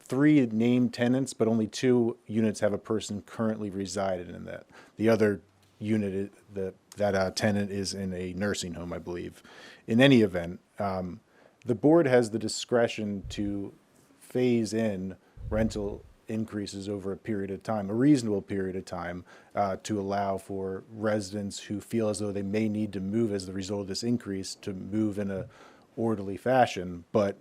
3 named tenants, but only 2 units have a person currently residing in that. The other unit, that tenant is in a nursing home, I believe. In any event, the board has the discretion to phase in rental increases over a period of time, a reasonable period of time, to allow for residents who feel as though they may need to move as the result of this increase to move in a orderly fashion. But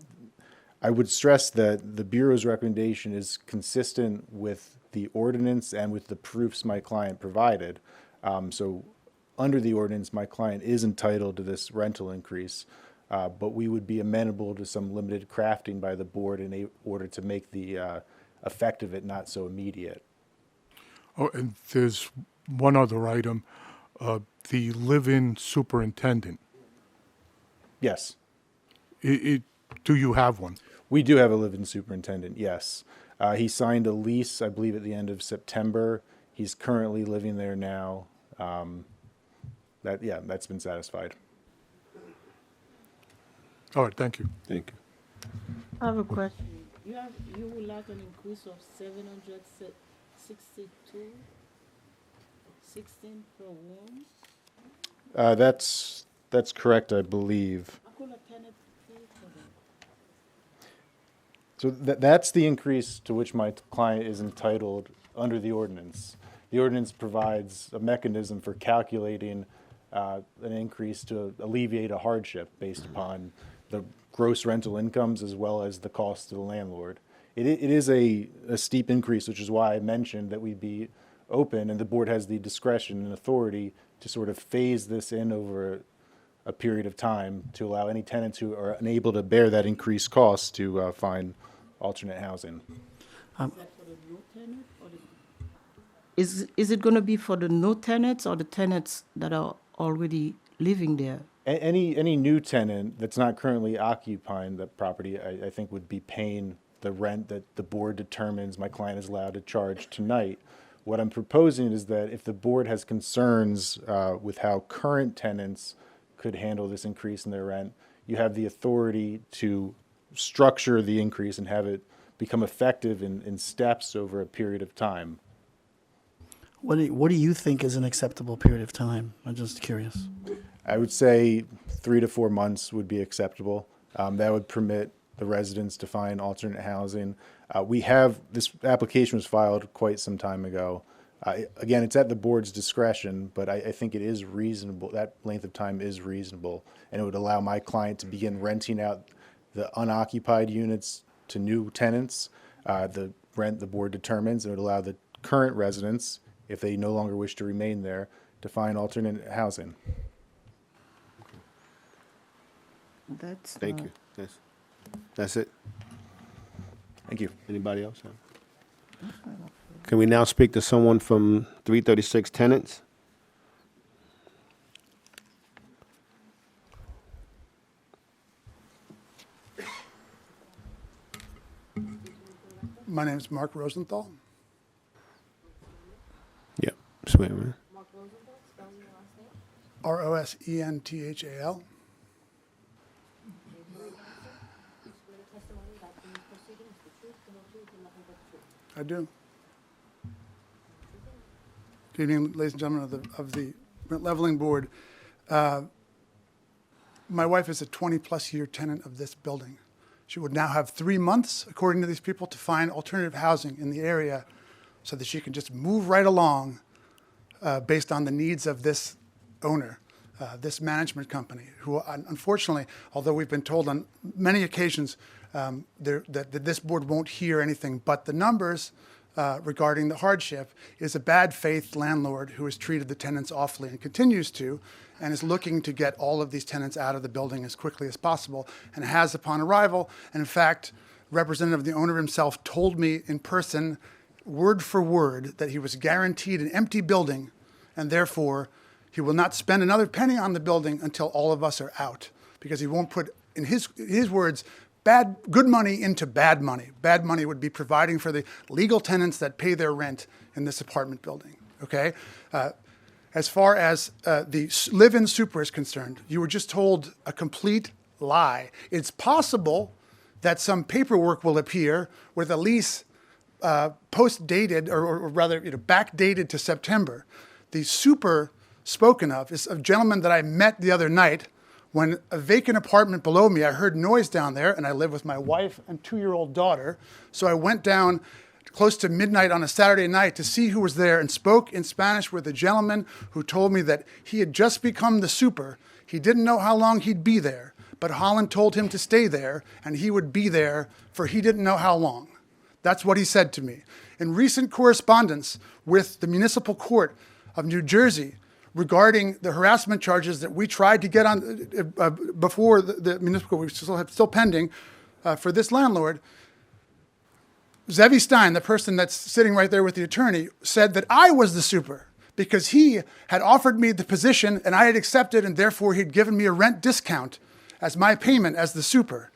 I would stress that the Bureau's recommendation is consistent with the ordinance and with the proofs my client provided. So under the ordinance, my client is entitled to this rental increase, but we would be amenable to some limited crafting by the board in order to make the effect of it not so immediate. Oh, and there's one other item, the live-in superintendent. Yes, Do you have one? we do have a live-in superintendent, yes. He signed a lease, I believe, at the end of September. He's currently living there now. That's been satisfied. All right, thank you. Thank you. I have a question. You would like an increase of 762, 16 per room? That's correct, I believe. How could a tenant pay for that? So that's the increase to which my client is entitled under the ordinance. The ordinance provides a mechanism for calculating an increase to alleviate a hardship based upon the gross rental incomes as well as the cost to the landlord. It is a steep increase, which is why I mentioned that we'd be open, and the board has the discretion and authority to sort of phase this in over a period of time to allow any tenants who are unable to bear that increased cost to find alternate housing. Is that for the new tenant or the? Is it going to be for the no tenants or the tenants that are already living there? Any new tenant that's not currently occupying the property, I think would be paying the rent that the board determines my client is allowed to charge tonight. What I'm proposing is that if the board has concerns with how current tenants could handle this increase in their rent, you have the authority to structure the increase and have it become effective in steps over a period of time. What do you think is an acceptable period of time? I'm just curious. I would say 3 to 4 months would be acceptable. That would permit the residents to find alternate housing. This application was filed quite some time ago. Again, it's at the board's discretion, but I think it is reasonable. That length of time is reasonable, and it would allow my client to begin renting out the unoccupied units to new tenants. The rent the board determines, and it would allow the current residents, if they no longer wish to remain there, to find alternate housing. Thank you. That's it. Thank you. Anybody else? Can we now speak to someone from 336 Tenants? My name is Mark Rosenthal. Yep. Swear, man. Rosenthal. I do. Good evening, ladies and gentlemen of the Rent Leveling Board. My wife is a 20-plus year tenant of this building. She would now have 3 months, according to these people, to find alternative housing in the area so that she can just move right along based on the needs of this owner, this management company, who unfortunately, although we've been told on many occasions that this board won't hear anything but the numbers regarding the hardship, is a bad faith landlord who has treated the tenants awfully and continues to, and is looking to get all of these tenants out of the building as quickly as possible, and has upon arrival. And in fact, representative of the owner himself told me in person, word for word, that he was guaranteed an empty building, and therefore he will not spend another penny on the building until all of us are out, because he won't put, in his words, good money into bad money. Bad money would be providing for the legal tenants that pay their rent in this apartment building, okay? As far as the live-in super is concerned, you were just told a complete lie. It's possible that some paperwork will appear with a lease post-dated, or rather, backdated to September. The super spoken of is a gentleman that I met the other night when a vacant apartment below me, I heard noise down there, and I live with my wife and 2-year-old daughter. So I went down close to midnight on a Saturday night to see who was there and spoke in Spanish with a gentleman who told me that he had just become the super. He didn't know how long he'd be there, but Holland told him to stay there, and he would be there for he didn't know how long. That's what he said to me. In recent correspondence with the Municipal Court of New Jersey regarding the harassment charges that we tried to get on before the Municipal Court, we still pending for this landlord, Zevi Stein, the person that's sitting right there with the attorney, said that I was the super because he had offered me the position and I had accepted, and therefore he'd given me a rent discount as my payment as the super.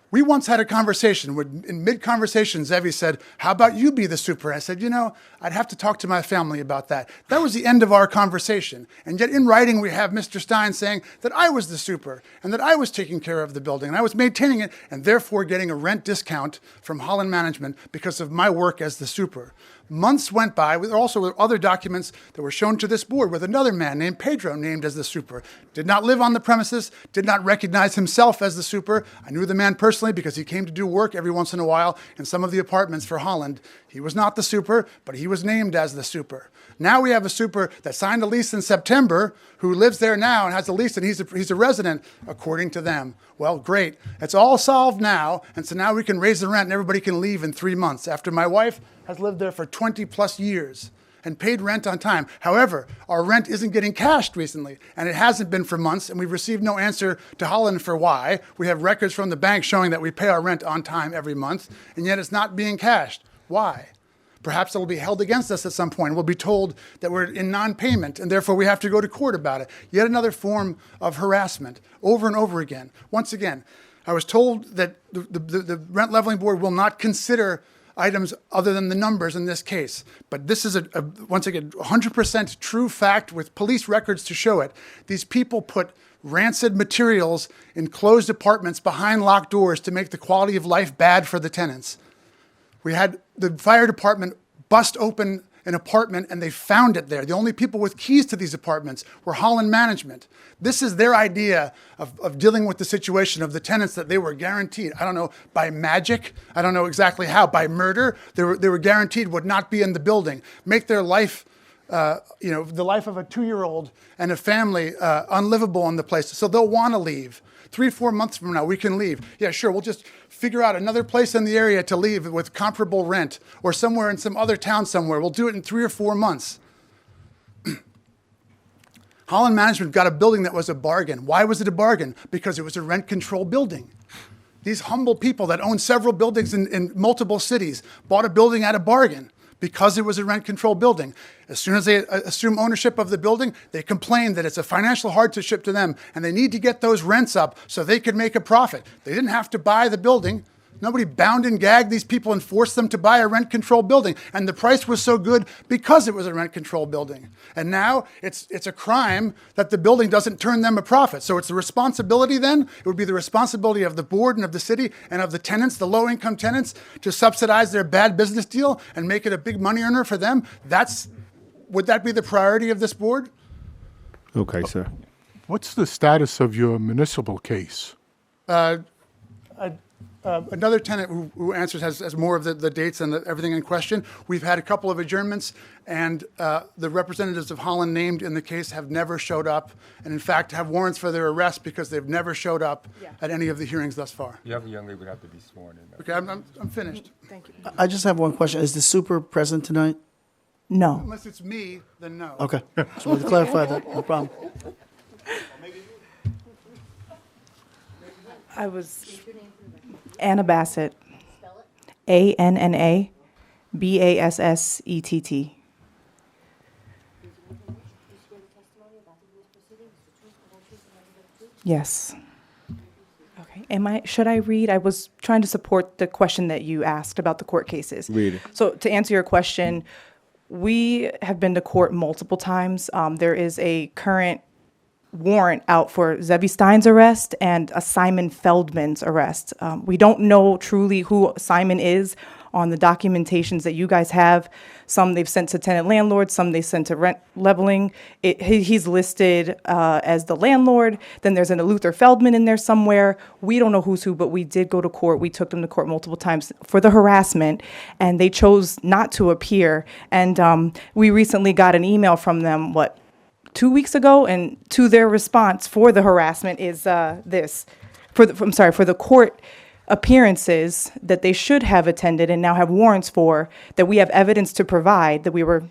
We once had a conversation where in mid-conversation, Zevi said, how about you be the super? I said, I'd have to talk to my family about that. That was the end of our conversation. And yet in writing, we have Mr. Stein saying that I was the super and that I was taking care of the building and I was maintaining it and therefore getting a rent discount from Holland Management because of my work as the super. Months went by, with also other documents that were shown to this board with another man named Pedro named as the super. Did not live on the premises, did not recognize himself as the super. I knew the man personally because he came to do work every once in a while in some of the apartments for Holland. He was not the super, but he was named as the super. Now we have a super that signed a lease in September who lives there now and has a lease and he's a resident, according to them. Well, great. It's all solved now, and so now we can raise the rent and everybody can leave in 3 months after my wife has lived there for 20 plus years and paid rent on time. However, our rent isn't getting cashed recently, and it hasn't been for months, and we've received no answer to Holland for why. We have records from the bank showing that we pay our rent on time every month, and yet it's not being cashed. Why? Perhaps it will be held against us at some point. We'll be told that we're in non-payment, and therefore we have to go to court about it. Yet another form of harassment, over and over again. Once again, I was told that the Rent Leveling Board will not consider items other than the numbers in this case. But this is, once again, 100% true fact with police records to show it. These people put rancid materials in closed apartments behind locked doors to make the quality of life bad for the tenants. We had the fire department bust open an apartment and they found it there. The only people with keys to these apartments were Holland Management. This is their idea of dealing with the situation of the tenants that they were guaranteed, I don't know, by magic, I don't know exactly how, by murder, they were guaranteed would not be in the building, make their life, the life of a 2-year-old and a family unlivable in the place. So they'll want to leave. 3-4 months from now, we can leave. Yeah, sure, we'll just figure out another place in the area to leave with comparable rent or somewhere in some other town somewhere. We'll do it in 3 or 4 months. Holland Management got a building that was a bargain. Why was it a bargain? Because it was a rent control building. These humble people that own several buildings in multiple cities bought a building at a bargain because it was a rent control building. As soon as they assume ownership of the building, they complain that it's a financial hardship to them and they need to get those rents up so they could make a profit. They didn't have to buy the building. Nobody bound and gagged these people and forced them to buy a rent control building. And the price was so good because it was a rent control building. And now it's a crime that the building doesn't turn them a profit. So it's the responsibility then, it would be the responsibility of the board and of the city and of the tenants, the low income tenants, to subsidize their bad business deal and make it a big money earner for them. Would that be the priority of this board? Okay, sir. What's the status of your municipal case? Another tenant who answers has more of the dates and everything in question. We've had a couple of adjournments, and the representatives of Holland named in the case have never showed up, and in fact have warrants for their arrest because they've never showed up at any of the hearings thus far. The other young lady would have to be sworn in. Okay, I'm finished. Thank you. I just have one question. Is the super present tonight? No. Unless it's me, then no. Okay. Just wanted to clarify that. No problem. I was Anna Bassett. ANNA BASSETT. Yes. Okay. Should I read? I was trying to support the question that you asked about the court cases. Read it. So to answer your question, we have been to court multiple times. There is a current warrant out for Zevi Stein's arrest and a Simon Feldman's arrest. We don't know truly who Simon is on the documentations that you guys have. Some they've sent to tenant landlords, some they sent to rent leveling. He's listed as the landlord. Then there's a Luther Feldman in there somewhere. We don't know who's who, but we did go to court. We took them to court multiple times for the harassment, and they chose not to appear. And we recently got an email from them, 2 weeks ago, and to their response for the harassment is this. For the court appearances that they should have attended and now have warrants for, that we have evidence to provide, that we were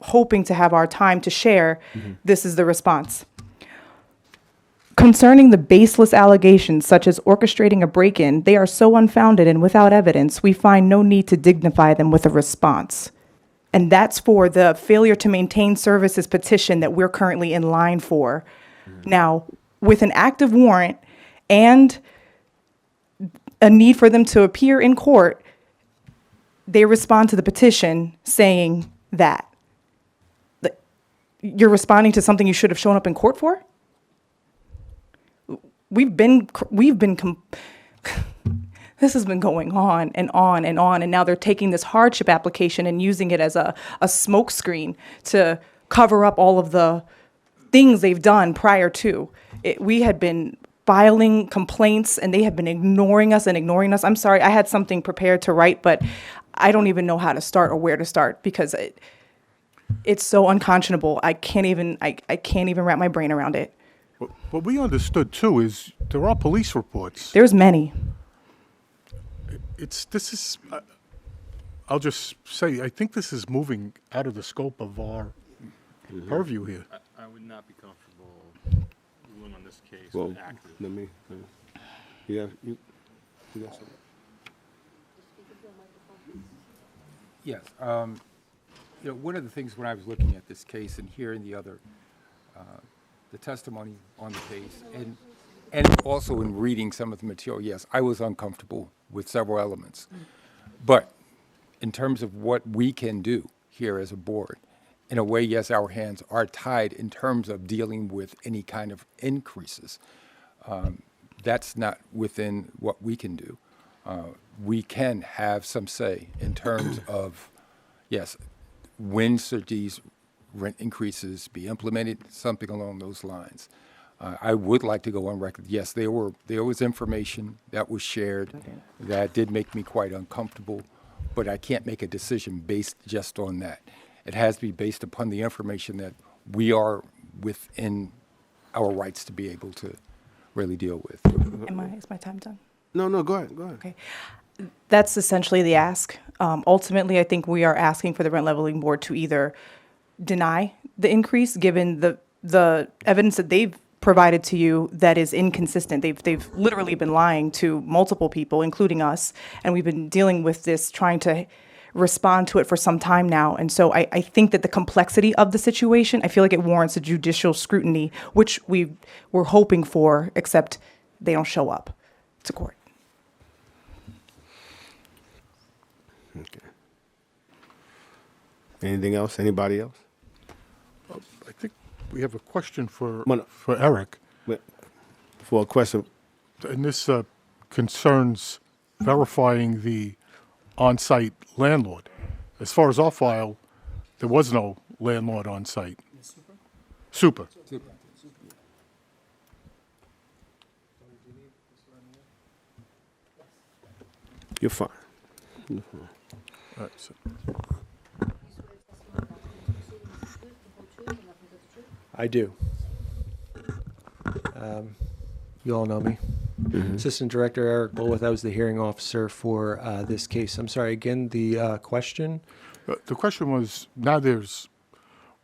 hoping to have our time to share, this is the response. Concerning the baseless allegations such as orchestrating a break-in, they are so unfounded and without evidence, we find no need to dignify them with a response. And that's for the failure to maintain services petition that we're currently in line for. Now, with an active warrant and a need for them to appear in court, they respond to the petition saying that. You're responding to something you should have shown up in court for? This has been going on and on and on, and now they're taking this hardship application and using it as a smokescreen to cover up all of the things they've done prior to. We had been filing complaints, and they have been ignoring us. I'm sorry, I had something prepared to write, but I don't even know how to start or where to start because it's so unconscionable. I can't even wrap my brain around it. What we understood too is there are police reports. There's many. I'll just say, I think this is moving out of the scope of our purview here. I would not be comfortable ruling on this case Well, with active. let me, you got something? Yes. One of the things when I was looking at this case and hearing the testimony on the case, and also in reading some of the material, yes, I was uncomfortable with several elements. But in terms of what we can do here as a board, in a way, yes, our hands are tied in terms of dealing with any kind of increases. That's not within what we can do. We can have some say in terms of, yes, when should these rent increases be implemented, something along those lines. I would like to go on record. Yes, there was information that was shared that did make me quite uncomfortable, but I can't make a decision based just on that. It has to be based upon the information that we are within our rights to be able to really deal with. Is my time done? No, go ahead. Okay. That's essentially the ask. Ultimately, I think we are asking for the Rent Leveling Board to either deny the increase, given the evidence that they've provided to you that is inconsistent. They've literally been lying to multiple people, including us, and we've been dealing with this, trying to respond to it for some time now. And so I think that the complexity of the situation, I feel like it warrants a judicial scrutiny, which we were hoping for, except they don't show up to court. Okay. Anything else? Anybody else? I think we have a question for Well, no. for Eric, For a question, and this concerns verifying the on-site landlord. As far as our file, there was no landlord on site. Super. you're fine. All right, so- I do. You all know me. Assistant Director Eric Bulwith. I was the hearing officer for this case. I'm sorry, again, the question? The question was, now there's,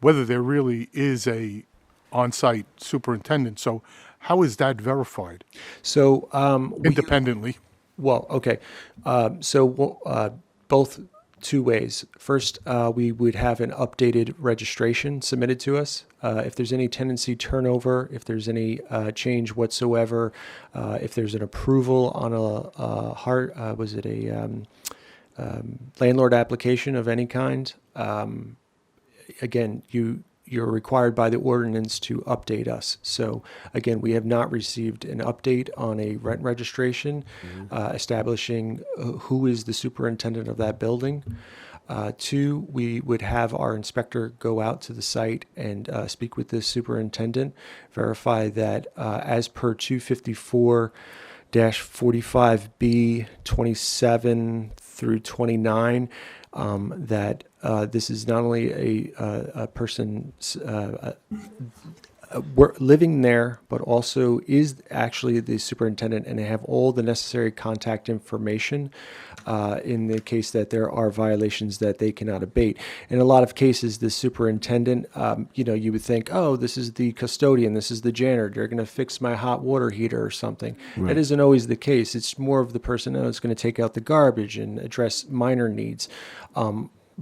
whether there really is a on-site superintendent. So how is that verified So, independently? well, okay. Both two ways. First, we would have an updated registration submitted to us. If there's any tenancy turnover, if there's any change whatsoever, if there's an approval on landlord application of any kind, again, you're required by the ordinance to update us. So again, we have not received an update on a rent registration establishing who is the superintendent of that building. Two, we would have our inspector go out to the site and speak with the superintendent, verify that as per 254-45B 27 through 29, that this is not only a person living there, but also is actually the superintendent, and they have all the necessary contact information in the case that there are violations that they cannot abate. In a lot of cases, the superintendent, you would think, oh, this is the custodian, this is the janitor, they're going to fix my hot water heater or something. That isn't always the case. It's more of the person that's going to take out the garbage and address minor needs,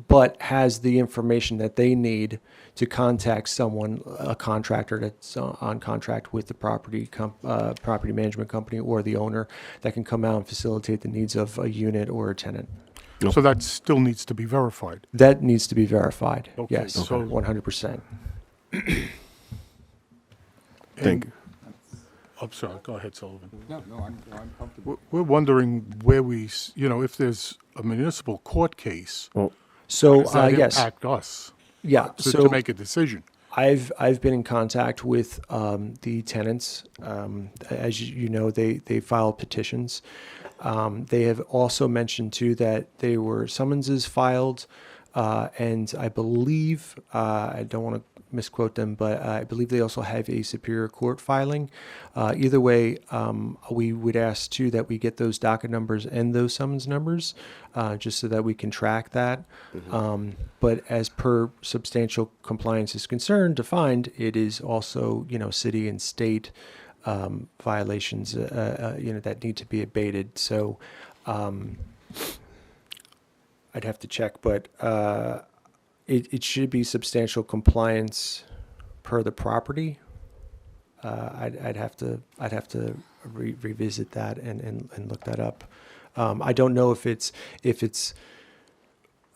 but has the information that they need to contact someone, a contractor that's on contract with the property management company or the owner, that can come out and facilitate the needs of a unit or a tenant. So that still needs to be verified. That needs to be verified. Okay, Yes, so- 100%. Thank you. I'm sorry, go ahead, Sullivan. No, I'm comfortable. We're wondering where if there's a municipal court case, So, does that yes. impact us Yeah, to make a decision? I've been in contact with the tenants. As you know, they file petitions. They have also mentioned too that there were summonses filed, and I believe I don't want to misquote them, but I believe they also have a Superior Court filing. Either way, we would ask too that we get those docket numbers and those summons numbers, just so that we can track that. But as per substantial compliance is concerned, defined, it is also city and state violations that need to be abated. So I'd have to check, but it should be substantial compliance per the property. I'd have to revisit that and look that up. I don't know if it's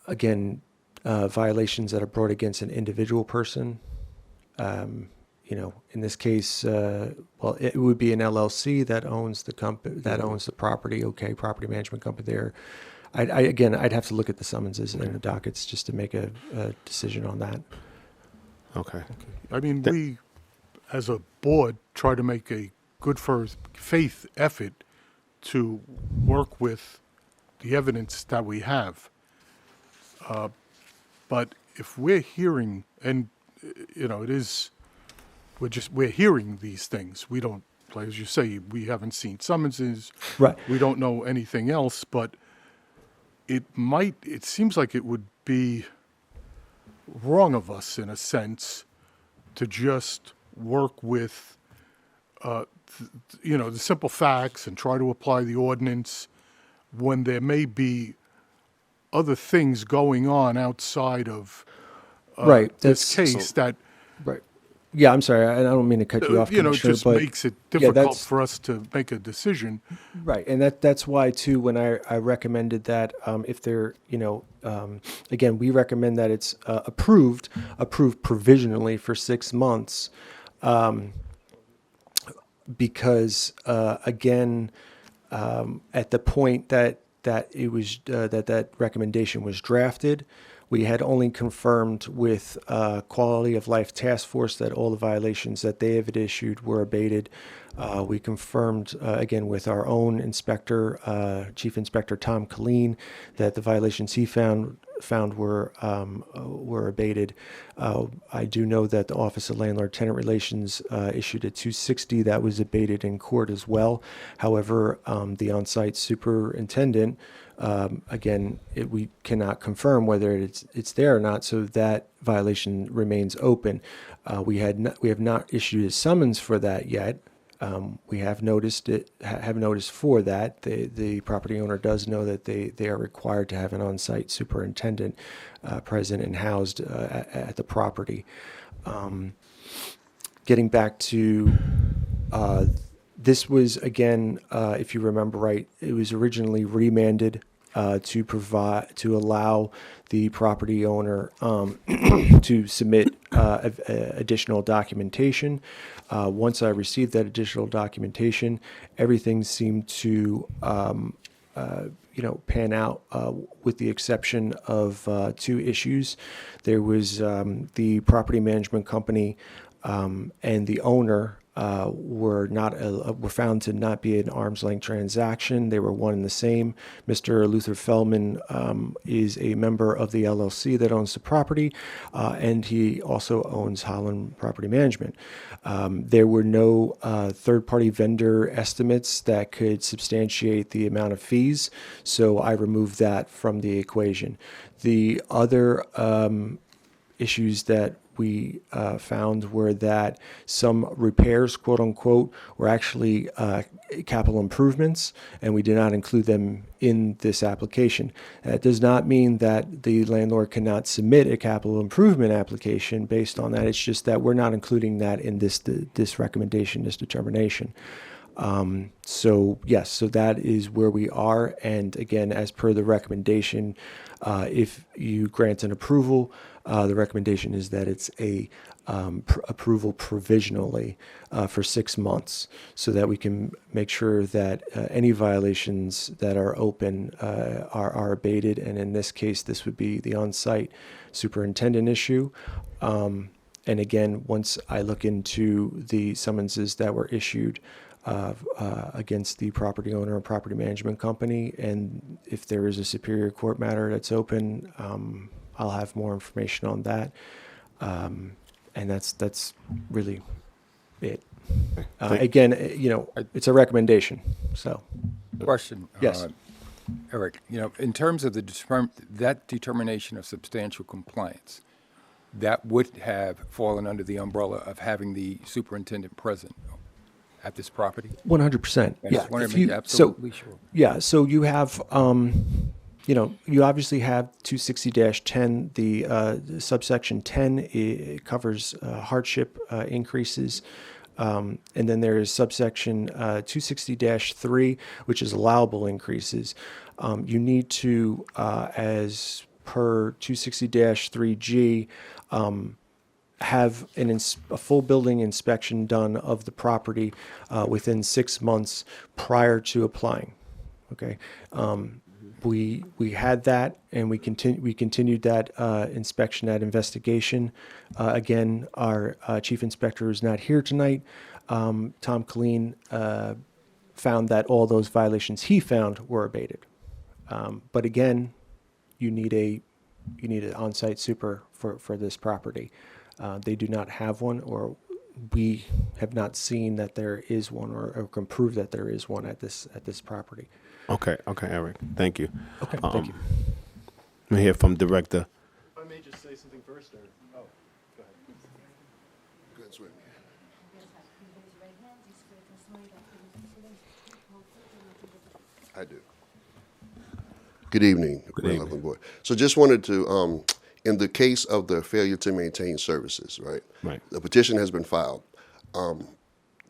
again violations that are brought against an individual person. In this case, it would be an LLC that owns the owns the property. Okay, property management company there. I'd have to look at the summonses and the dockets just to make a decision on that. Okay. I mean, we, as a board, try to make a good faith effort to work with the evidence that we have. But if we're hearing, and we're hearing these things. We don't, like as you say, we haven't seen summonses. Right. We don't know anything else, but it seems like it would be wrong of us, in a sense, to just work with, the simple facts and try to apply the ordinance when there may be other things going on outside of this case that, Right. Yeah, I'm sorry. I don't mean to cut you off, Commissioner, just but makes it difficult that's- for us to make a decision. Right, and that's why too. When I recommended that, if they're, again, we recommend that it's approved provisionally for 6 months, because again, at the point that it was that recommendation was drafted, we had only confirmed with Quality of Life Task Force that all the violations that they have issued were abated. We confirmed, again, with our own inspector, Chief Inspector Tom Colleen, that the violations he found were abated. I do know that the Office of Landlord Tenant Relations issued a 260 that was abated in court as well. However, the on-site superintendent, again, we cannot confirm whether it's there or not, so that violation remains open. We have not issued a summons for that yet. We have noticed for that. The property owner does know that they are required to have an on-site superintendent present and housed at the property. Getting back to this was, again, if you remember right, it was originally remanded to allow the property owner to submit additional documentation. Once I received that additional documentation, everything seemed to pan out with the exception of two issues. There was the property management company and the owner were found to not be an arm's length transaction. They were one and the same. Mr. Luther Feldman is a member of the LLC that owns the property, and he also owns Holland Property Management. There were no third-party vendor estimates that could substantiate the amount of fees, so I removed that from the equation. The other issues that we found were that some repairs, quote unquote, were actually capital improvements, and we did not include them in this application. That does not mean that the landlord cannot submit a capital improvement application based on that. It's just that we're not including that in this recommendation, this determination. So yes, so that is where we are. And again, as per the recommendation, if you grant an approval, the recommendation is that it's a approval provisionally for 6 months, so that we can make sure that any violations that are open are abated. And in this case, this would be the on-site superintendent issue. And again, once I look into the summonses that were issued against the property owner and property management company, and if there is a Superior Court matter that's open, I'll have more information on that. And that's really it. Again, it's a recommendation, so. Question. Yes. Eric, in terms of that determination of substantial compliance, that would have fallen under the umbrella of having the superintendent present at this property? 100%. I Yeah. just wanted to make absolutely sure. Yeah. So you have, you obviously have 260-10. The subsection 10 it covers hardship increases. And then there is subsection 260-3, which is allowable increases. You need to, as per 260-3G, have a full building inspection done of the property within 6 months prior to applying. Okay. We had that, and we continued that inspection, that investigation. Again, our chief inspector is not here tonight. Tom Colleen found that all those violations he found were abated. But again, you need an on-site super for this property. They do not have one, or we have not seen that there is one, or can prove that there is one at this property. Okay, Eric. Thank you. Okay, thank you. We hear from Director. If I may just say something first, or, go ahead. Good, sweet. I do. Good evening, Relevant Board. So just wanted to, in the case of the failure to maintain services, right? Right. The petition has been filed.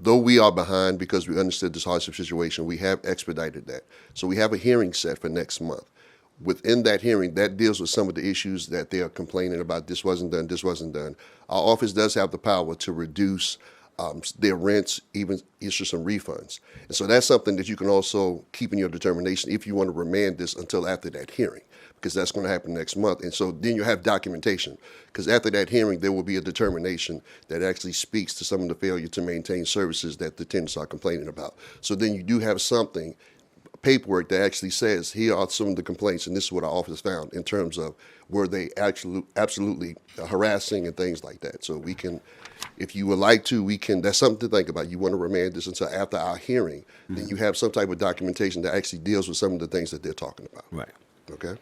Though we are behind because we understood this hardship situation, we have expedited that. So we have a hearing set for next month. Within that hearing, that deals with some of the issues that they are complaining about. This wasn't done, this wasn't done. Our office does have the power to reduce their rents, even issue some refunds. And so that's something that you can also keep in your determination if you want to remand this until after that hearing, because that's going to happen next month. And so then you have documentation, because after that hearing, there will be a determination that actually speaks to some of the failure to maintain services that the tenants are complaining about. So then you do have something, paperwork that actually says, here are some of the complaints, and this is what our office found in terms of were they absolutely harassing and things like that. So we can, if you would like to, we can, that's something to think about. You want to remand this until after our hearing, then you have some type of documentation that actually deals with some of the things that they're talking about. Right. Okay?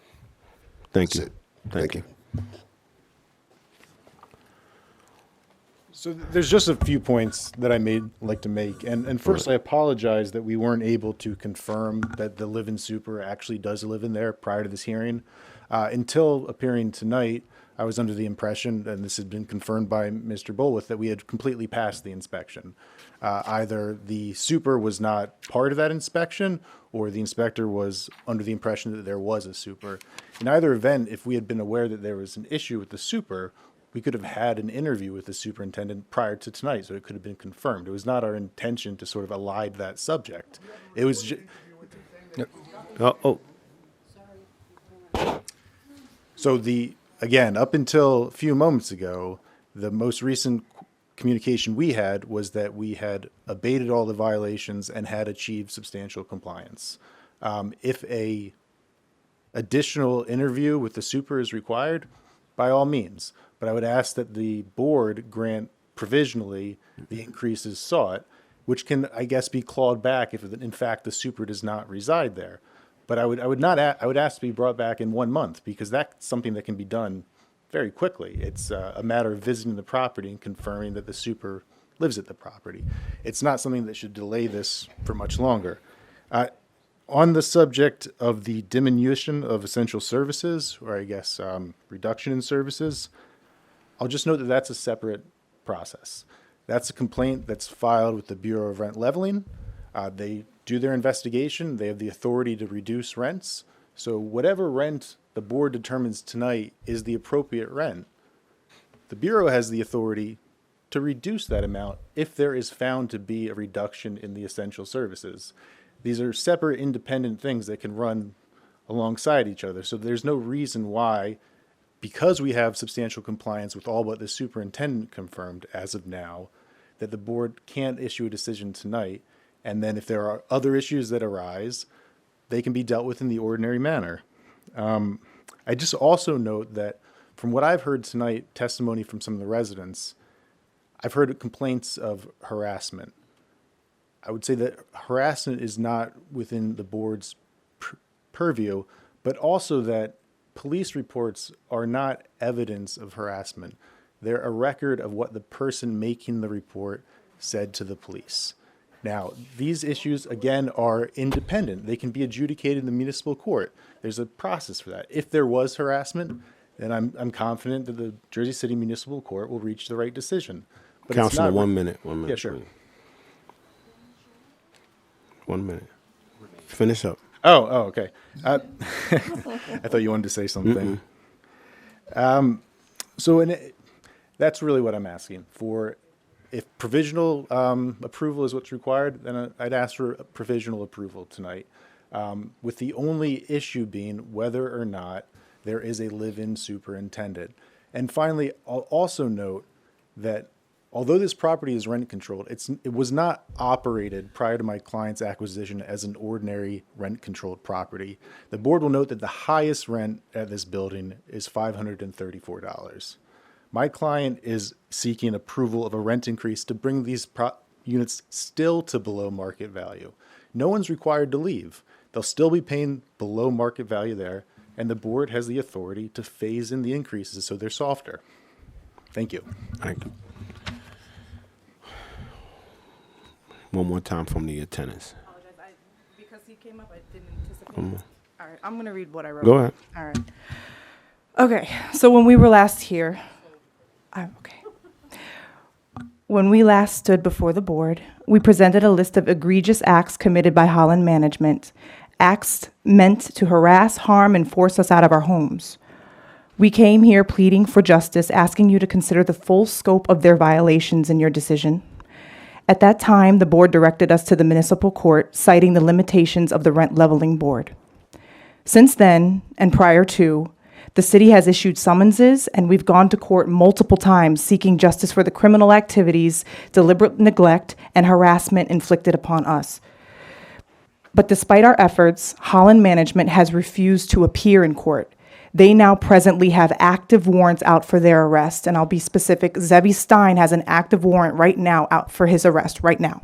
Thank That's you. it. Thank you. So there's just a few points that I like to make. And first, I apologize that we weren't able to confirm that the live-in super actually does live in there prior to this hearing. Until appearing tonight, I was under the impression, and this has been confirmed by Mr. Bolwith, that we had completely passed the inspection. Either the super was not part of that inspection, or the inspector was under the impression that there was a super. In either event, if we had been aware that there was an issue with the super, we could have had an interview with the superintendent prior to tonight, so it could have been confirmed. It was not our intention to sort of elide that subject. It was So again, up until a few moments ago, the most recent communication we had was that we had abated all the violations and had achieved substantial compliance. If a additional interview with the super is required, by all means. But I would ask that the board grant provisionally the increases sought, which can, I guess, be clawed back if, in fact, the super does not reside there. But I would ask to be brought back in 1 month, because that's something that can be done very quickly. It's a matter of visiting the property and confirming that the super lives at the property. It's not something that should delay this for much longer. On the subject of the diminution of essential services, or I guess reduction in services, I'll just note that that's a separate process. That's a complaint that's filed with the Bureau of Rent Leveling. They do their investigation. They have the authority to reduce rents. So whatever rent the board determines tonight is the appropriate rent, the Bureau has the authority to reduce that amount if there is found to be a reduction in the essential services. These are separate, independent things that can run alongside each other. So there's no reason why, because we have substantial compliance with all but the superintendent confirmed as of now, that the board can't issue a decision tonight. And then if there are other issues that arise, they can be dealt with in the ordinary manner. I just also note that from what I've heard tonight, testimony from some of the residents, I've heard complaints of harassment. I would say that harassment is not within the board's purview, but also that police reports are not evidence of harassment. They're a record of what the person making the report said to the police. Now, these issues, again, are independent. They can be adjudicated in the municipal court. There's a process for that. If there was harassment, then I'm confident that the Jersey City Municipal Court will reach the right decision. But Councilman, it's not 1 minute. 1 minute. Yeah, sure. please. 1 minute. Finish up. Oh, okay. I thought you wanted to say something. That's really what I'm asking for. If provisional approval is what's required, then I'd ask for provisional approval tonight, with the only issue being whether or not there is a live-in superintendent. And finally, I'll also note that although this property is rent-controlled, it was not operated prior to my client's acquisition as an ordinary rent-controlled property. The board will note that the highest rent at this building is $534. My client is seeking approval of a rent increase to bring these units still to below market value. No one's required to leave. They'll still be paying below market value there, and the board has the authority to phase in the increases so they're softer. Thank you. Thank you. One more time from the attendants. Because he came up, I didn't anticipate. All right, I'm going to read what I wrote. Go ahead. All right. Okay, so when we were last here, when we last stood before the board, we presented a list of egregious acts committed by Holland Management, acts meant to harass, harm, and force us out of our homes. We came here pleading for justice, asking you to consider the full scope of their violations in your decision. At that time, the board directed us to the municipal court, citing the limitations of the rent leveling board. Since then, and prior to, the city has issued summonses, and we've gone to court multiple times seeking justice for the criminal activities, deliberate neglect, and harassment inflicted upon us. But despite our efforts, Holland Management has refused to appear in court. They now presently have active warrants out for their arrest, and I'll be specific. Zebby Stein has an active warrant right now out for his arrest, right now.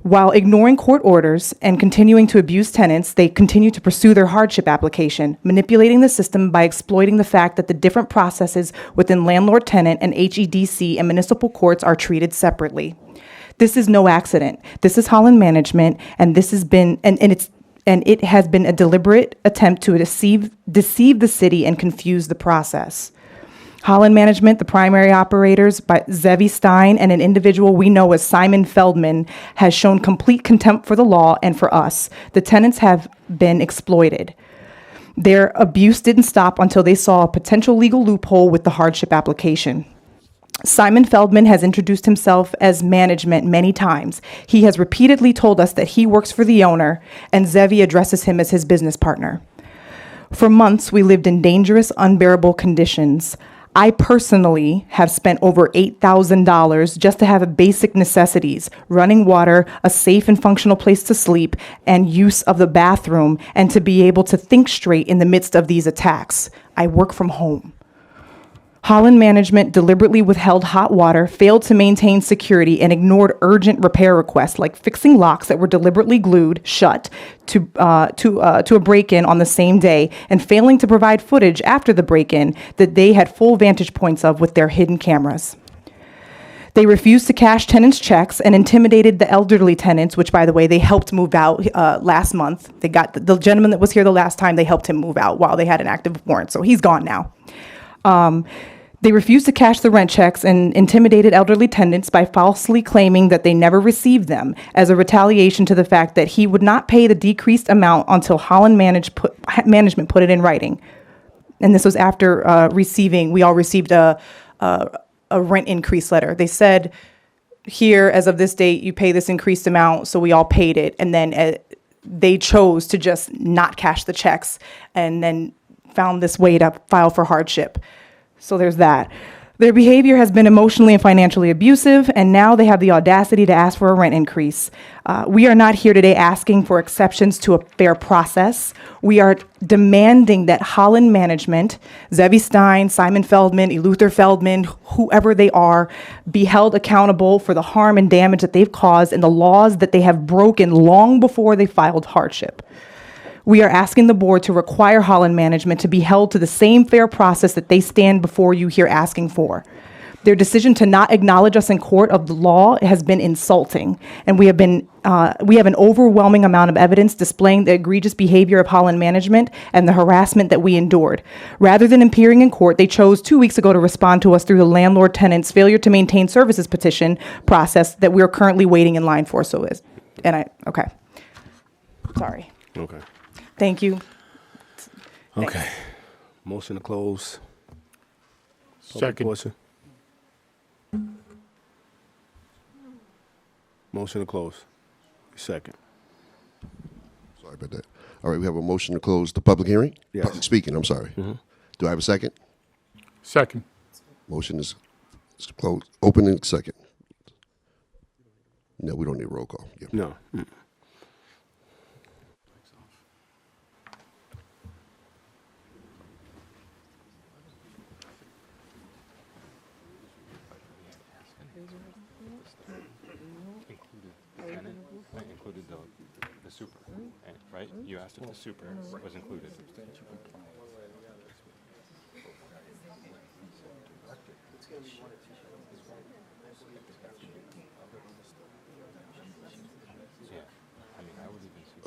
While ignoring court orders and continuing to abuse tenants, they continue to pursue their hardship application, manipulating the system by exploiting the fact that the different processes within landlord-tenant and HEDC and municipal courts are treated separately. This is no accident. This is Holland Management, and this has been, and and it has been a deliberate attempt to deceive the city and confuse the process. Holland Management, the primary operators, by Zevi Stein, and an individual we know as Simon Feldman, has shown complete contempt for the law and for us. The tenants have been exploited. Their abuse didn't stop until they saw a potential legal loophole with the hardship application. Simon Feldman has introduced himself as management many times. He has repeatedly told us that he works for the owner, and Zevi addresses him as his business partner. For months, we lived in dangerous, unbearable conditions. I personally have spent over $8,000 just to have basic necessities, running water, a safe and functional place to sleep, and use of the bathroom, and to be able to think straight in the midst of these attacks. I work from home. Holland Management deliberately withheld hot water, failed to maintain security, and ignored urgent repair requests like fixing locks that were deliberately glued shut to a break-in on the same day, and failing to provide footage after the break-in that they had full vantage points of with their hidden cameras. They refused to cash tenants' checks and intimidated the elderly tenants, which, by the way, they helped move out last month. They got the gentleman that was here the last time, they helped him move out while they had an active warrant, so he's gone now. They refused to cash the rent checks and intimidated elderly tenants by falsely claiming that they never received them as a retaliation to the fact that he would not pay the decreased amount until Holland Management put it in writing. And this was after we all received a rent increase letter. They said, here, as of this date, you pay this increased amount, so we all paid it. And then they chose to just not cash the checks and then found this way to file for hardship. So there's that. Their behavior has been emotionally and financially abusive, and now they have the audacity to ask for a rent increase. We are not here today asking for exceptions to a fair process. We are demanding that Holland Management, Zevi Stein, Simon Feldman, Luther Feldman, whoever they are, be held accountable for the harm and damage that they've caused and the laws that they have broken long before they filed hardship. We are asking the board to require Holland Management to be held to the same fair process that they stand before you here asking for. Their decision to not acknowledge us in court of the law has been insulting, and we have an overwhelming amount of evidence displaying the egregious behavior of Holland Management and the harassment that we endured. Rather than appearing in court, they chose 2 weeks ago to respond to us through the landlord-tenant's failure to maintain services petition process that we are currently waiting in line for. Okay. Sorry. Okay. Thank you. Okay. Motion to close. Public Second. portion. Motion to close. Second. Sorry about that. All right, we have a motion to close the public hearing? Yes. Public speaking, I'm sorry. Do I have a second? Second. Motion is closed. Open and second. No, we don't need a roll call. Yeah. No. Included the super, right? You asked if the super was included.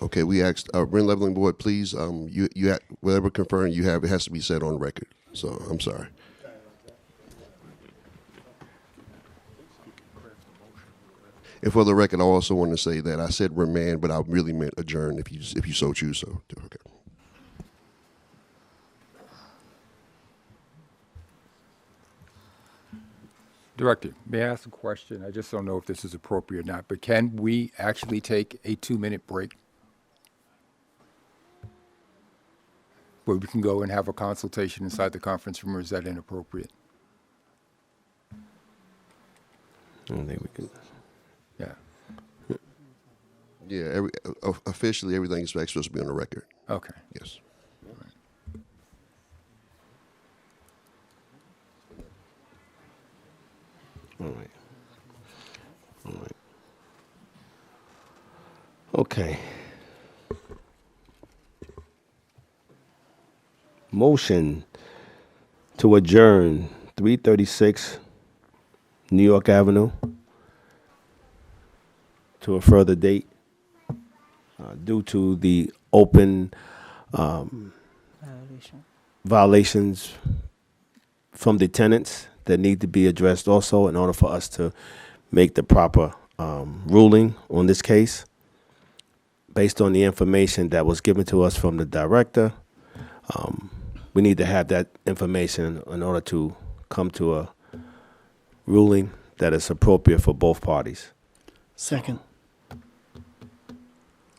Okay, we asked, rent leveling board, please, whatever confirm you have, it has to be said on record. So, I'm sorry. And for the record, I also want to say that I said remand, but I really meant adjourn if you so choose. So, okay. Director, may I ask a question? I just don't know if this is appropriate or not, but can we actually take a 2-minute break? Where we can go and have a consultation inside the conference room, or is that inappropriate? I don't think we can. Yeah. Yeah, officially, everything is supposed to be on the record. Okay. Yes. All right. All right. Okay. Motion to adjourn 336 New York Avenue to a further date due to the open violations from the tenants that need to be addressed also in order for us to make the proper ruling on this case based on the information that was given to us from the director. We need to have that information in order to come to a ruling that is appropriate for both parties. Second.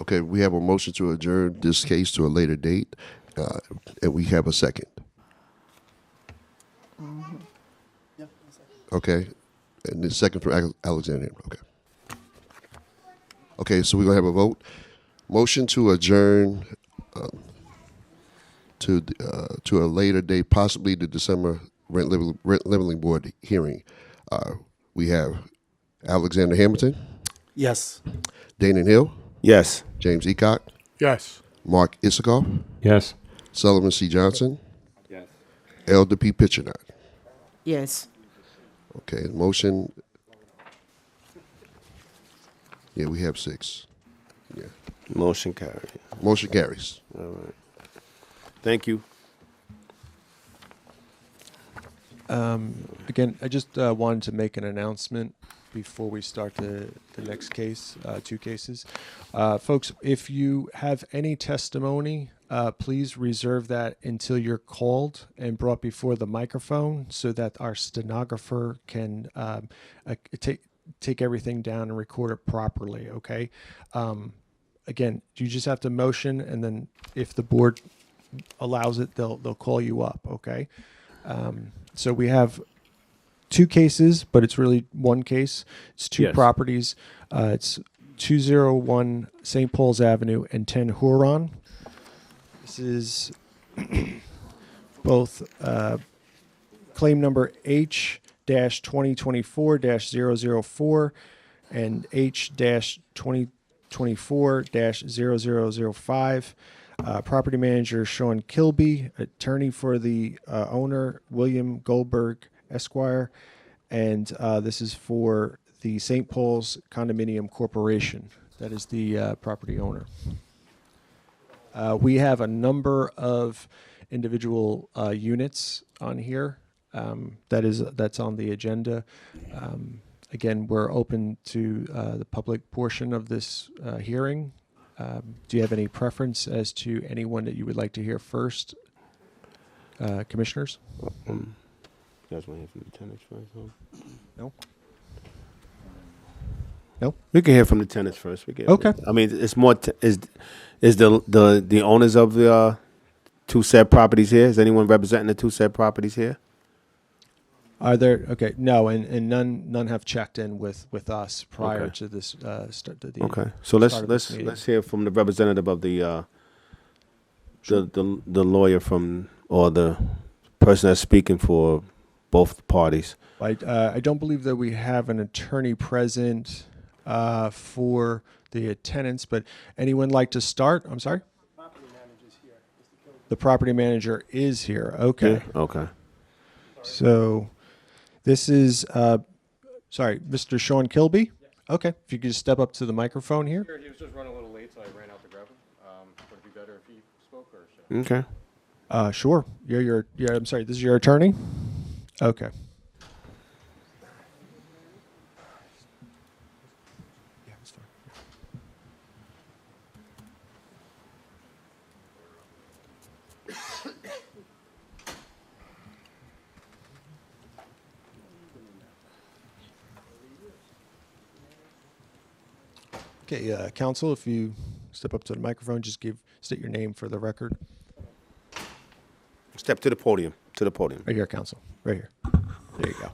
Okay, we have a motion to adjourn this case to a later date, and we have a second. Okay, and the second from Alexander. Okay. Okay, so we're gonna have a vote. Motion to adjourn to a later date, possibly the December rent leveling board hearing. We have Alexander Hamilton, Yes. Dana Hill, Yes. James Eacock, Yes. Mark Isikoff, Yes. Sullivan C. Johnson, Yes. Elder P. Pitchernot. Yes. Okay, motion. Yeah, we have 6. Yeah, Motion carried. motion carries. All right. Thank you. Again, I just wanted to make an announcement before we start the next case, 2 cases. Folks, if you have any testimony, please reserve that until you're called and brought before the microphone so that our stenographer can take everything down and record it properly, okay? Again, you just have to motion, and then if the board allows it, they'll call you up, okay? So we have 2 cases, but it's really 1 case. It's 2 Yes. properties. It's 201 St. Paul's Avenue and 10 Huron. This is both claim number H-2024-004 and H-2024-0005. Property manager Sean Kilby, attorney for the owner William Goldberg Esquire, and this is for the St. Paul's Condominium Corporation. That is the property owner. We have a number of individual units on here. That's on the agenda. Again, we're open to the public portion of this hearing. Do you have any preference as to anyone that you would like to hear first, commissioners? You guys want to hear from the tenants first? Huh? No. No. We can hear from the tenants first. We can. Okay. I mean, it's more. Is the owners of the 2 said properties here? Is anyone representing the 2 said properties here? Are there? Okay, no, and none have checked in with us prior Okay. to this start. To the Okay. So let's start of this meeting. hear from the representative of the lawyer from, or the person that's speaking for both parties. I don't believe that we have an attorney present for the tenants, but anyone like to start? I'm sorry? The property manager is here. Okay. Yeah? Okay. So this is, sorry, Mr. Sean Kilby? Okay. If you could just step up to the microphone here. He was just running a little late, so I ran out to grab him. Would it be better if he spoke, or should Okay. Sure. I'm sorry, this is your attorney? Okay. Okay, counsel, if you step up to the microphone, just state your name for the record. Step to the podium. To the podium. Right here, counsel. Right here. There you go.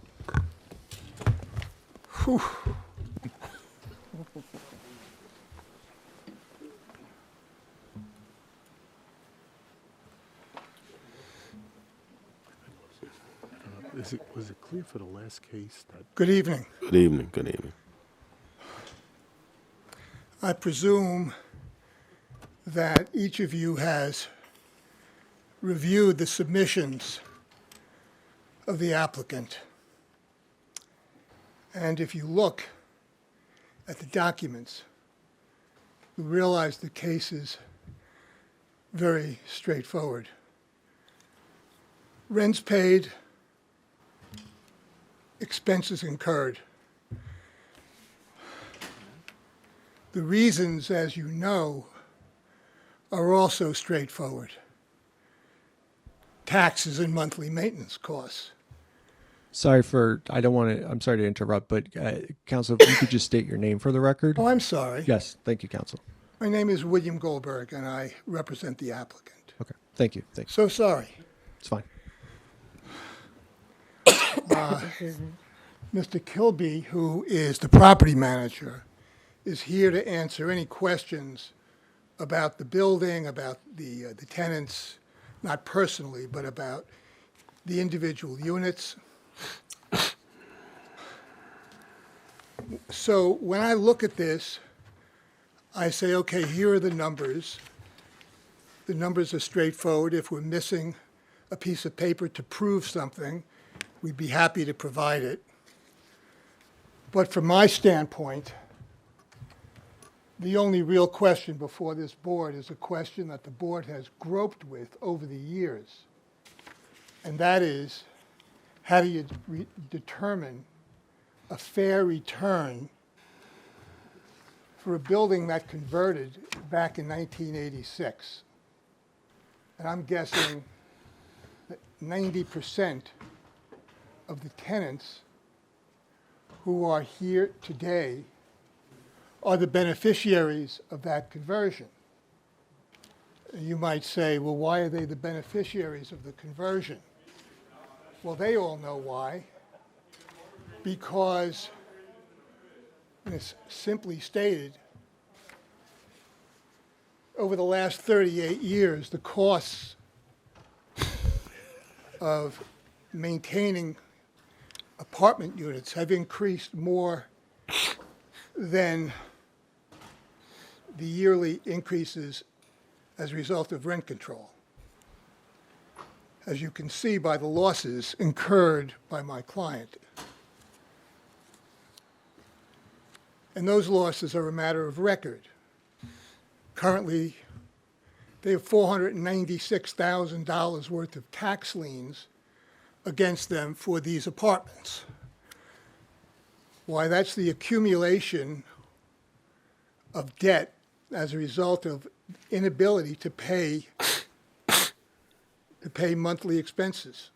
Was it clear for the last case that Good evening. Good evening. Good evening. I presume that each of you has reviewed the submissions of the applicant. And if you look at the documents, you realize the cases very straightforward. Rents paid, expenses incurred. The reasons, as you know, are also straightforward. Taxes and monthly maintenance costs. I'm sorry to interrupt, but Counsel, if you could just state your name for the record. Oh, I'm sorry. Yes, thank you, Counsel. My name is William Goldberg, and I represent the applicant. Okay, thank you. Thank you. So sorry. It's fine. Mr. Kilby, who is the property manager, is here to answer any questions about the building, about the tenants, not personally, but about the individual units. So when I look at this, I say, okay, here are the numbers. The numbers are straightforward. If we're missing a piece of paper to prove something, we'd be happy to provide it. But from my standpoint, the only real question before this board is a question that the board has groped with over the years. And that is, how do you determine a fair return for a building that converted back in 1986? And I'm guessing that 90% of the tenants who are here today are the beneficiaries of that conversion. You might say, well, why are they the beneficiaries of the conversion? Well, they all know why. Because, and it's simply stated, over the last 38 years, the costs of maintaining apartment units have increased more than the yearly increases as a result of rent control, as you can see by the losses incurred by my client. And those losses are a matter of record. Currently, they have $496,000 worth of tax liens against them for these apartments. Why, that's the accumulation of debt as a result of inability to pay monthly expenses.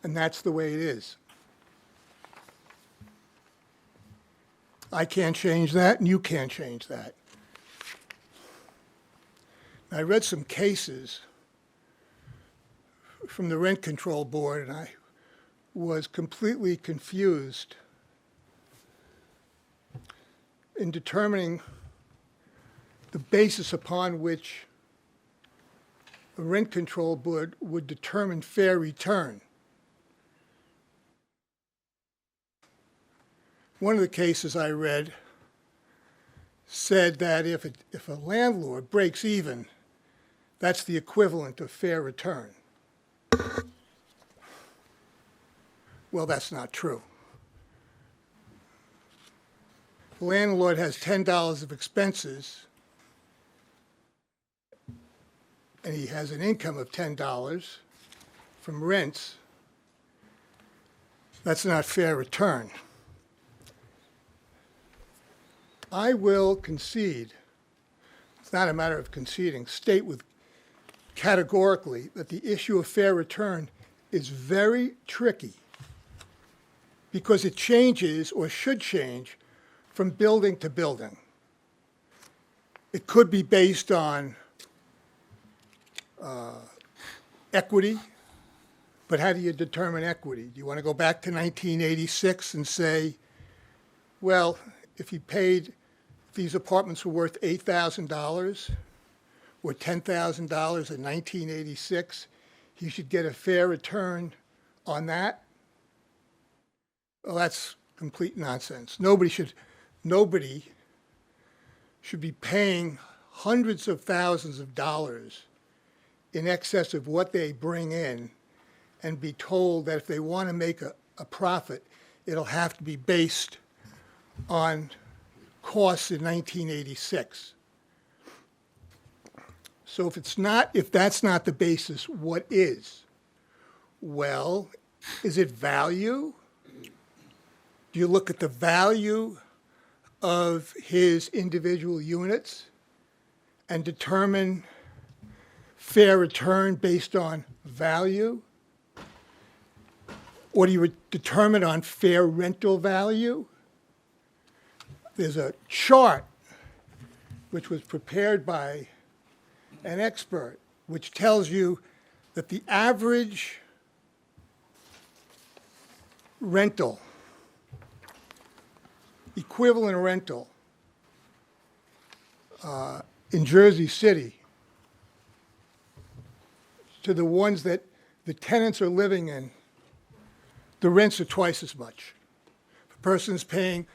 And that's the way it is. I can't change that, and you can't change that. I read some cases from the Rent Control Board, and I was completely confused in determining the basis upon which the Rent Control Board would determine fair return. One of the cases I read said that if a landlord breaks even, that's the equivalent of fair return. Well, that's not true. The landlord has $10 of expenses, and he has an income of $10 from rents. That's not fair return. I will concede, it's not a matter of conceding, state with categorically that the issue of fair return is very tricky because it changes or should change from building to building. It could be based on equity, but how do you determine equity? Do you want to go back to 1986 and say, well, if these apartments were worth $8,000 or $10,000 in 1986, he should get a fair return on that? Well, that's complete nonsense. Nobody should be paying hundreds of thousands of dollars in excess of what they bring in and be told that if they want to make a profit, it'll have to be based on costs in 1986. So if that's not the basis, what is? Well, is it value? Do you look at the value of his individual units and determine fair return based on value? Or do you determine on fair rental value? There's a chart which was prepared by an expert, which tells you that the average rental, equivalent rental in Jersey City to the ones that the tenants are living in, the rents are twice as much. If a person's paying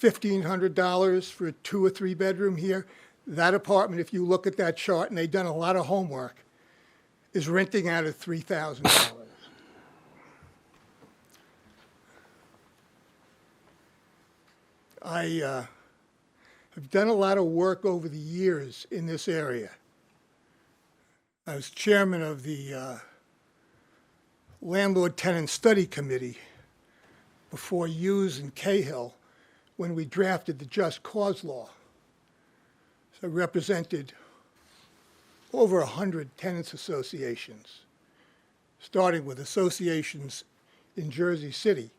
$1,500 for a 2 or 3 bedroom here, that apartment, if you look at that chart, and they've done a lot of homework, is renting out at $3,000. I have done a lot of work over the years in this area. I was chairman of the Landlord Tenant Study Committee before Hughes and Cahill when we drafted the Just Cause Law. So I represented over 100 tenants associations, starting with associations in Jersey City.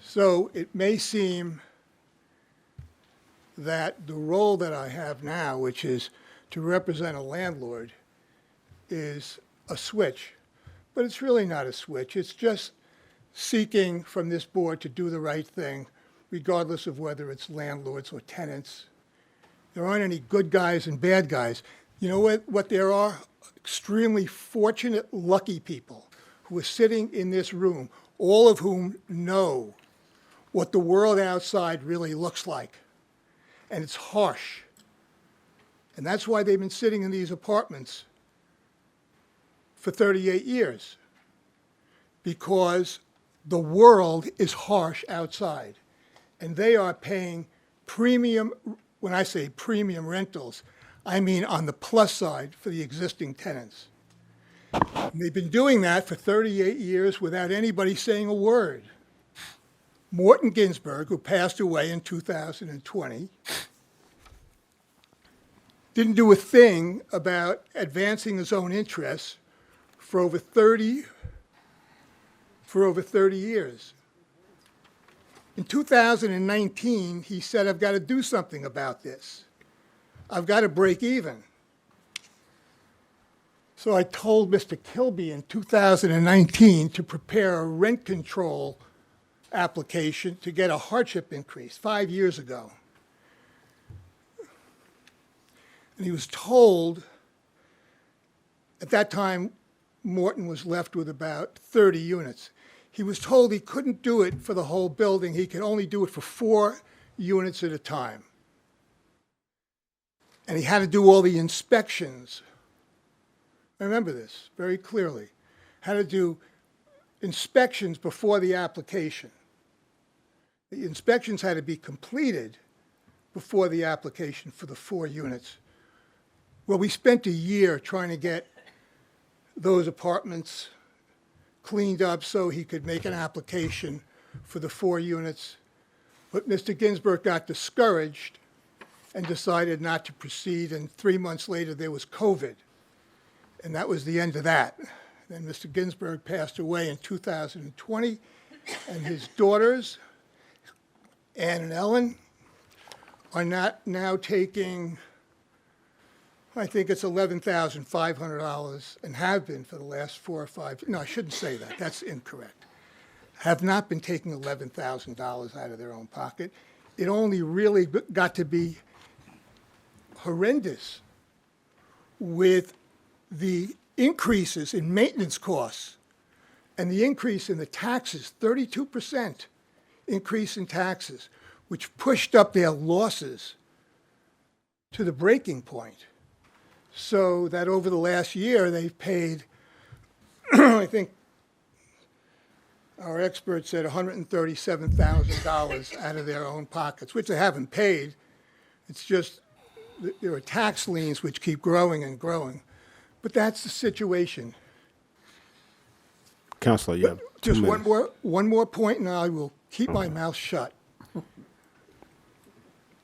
So it may seem that the role that I have now, which is to represent a landlord, is a switch. But it's really not a switch. It's just seeking from this board to do the right thing, regardless of whether it's landlords or tenants. There aren't any good guys and bad guys. You know what there are? Extremely fortunate, lucky people who are sitting in this room, all of whom know what the world outside really looks like. And it's harsh. And that's why they've been sitting in these apartments for 38 years, because the world is harsh outside. And they are paying premium, when I say premium rentals, I mean on the plus side for the existing tenants. And they've been doing that for 38 years without anybody saying a word. Morton Ginsburg, who passed away in 2020, didn't do a thing about advancing his own interests for over 30 years. In 2019, he said, I've got to do something about this. I've got to break even. So I told Mr. Kilby in 2019 to prepare a rent control application to get a hardship increase 5 years ago. And he was told, at that time, Morton was left with about 30 units. He was told he couldn't do it for the whole building. He could only do it for 4 units at a time. And he had to do all the inspections. I remember this very clearly. Had to do inspections before the application. The inspections had to be completed before the application for the 4 units. Well, we spent a year trying to get those apartments cleaned up so he could make an application for the 4 units. But Mr. Ginsburg got discouraged and decided not to proceed, and 3 months later there was COVID. And that was the end of that. Then Mr. Ginsburg passed away in 2020, and his daughters, Ann and Ellen, are not now taking, I think it's $11,500, and have been for the last 4 or 5, no, I shouldn't say that, that's incorrect. Have not been taking $11,000 out of their own pocket. It only really got to be horrendous with the increases in maintenance costs and the increase in the taxes, 32% increase in taxes, which pushed up their losses to the breaking point. So that over the last year, they've paid, I think our experts said $137,000 out of their own pockets, which they haven't paid. It's just there are tax liens which keep growing and growing. But that's the situation. Counselor, you have 2 Just minutes. one more point, and I will keep my mouth shut.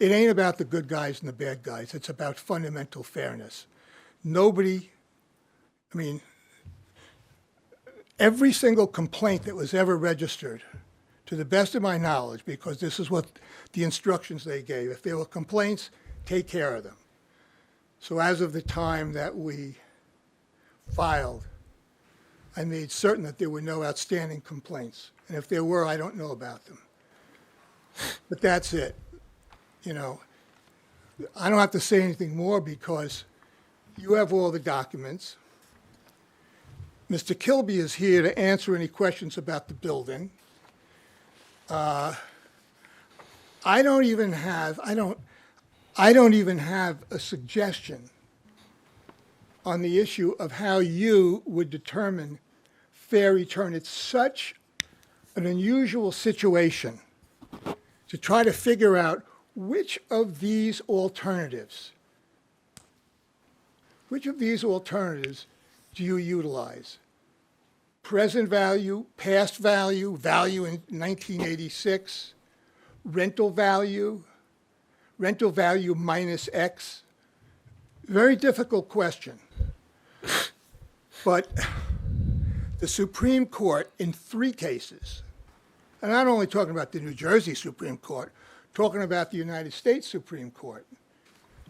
It ain't about the good guys and the bad guys. It's about fundamental fairness. Nobody, I mean, every single complaint that was ever registered, to the best of my knowledge, because this is what the instructions they gave, if there were complaints, take care of them. So as of the time that we filed, I made certain that there were no outstanding complaints. And if there were, I don't know about them. But that's it. You know, I don't have to say anything more because you have all the documents. Mr. Kilby is here to answer any questions about the building. I don't even have a suggestion on the issue of how you would determine fair return. It's such an unusual situation to try to figure out which of these alternatives do you utilize? Present value, past value, value in 1986, rental value minus X. Very difficult question. But the Supreme Court in 3 cases, and I'm not only talking about the New Jersey Supreme Court, talking about the United States Supreme Court,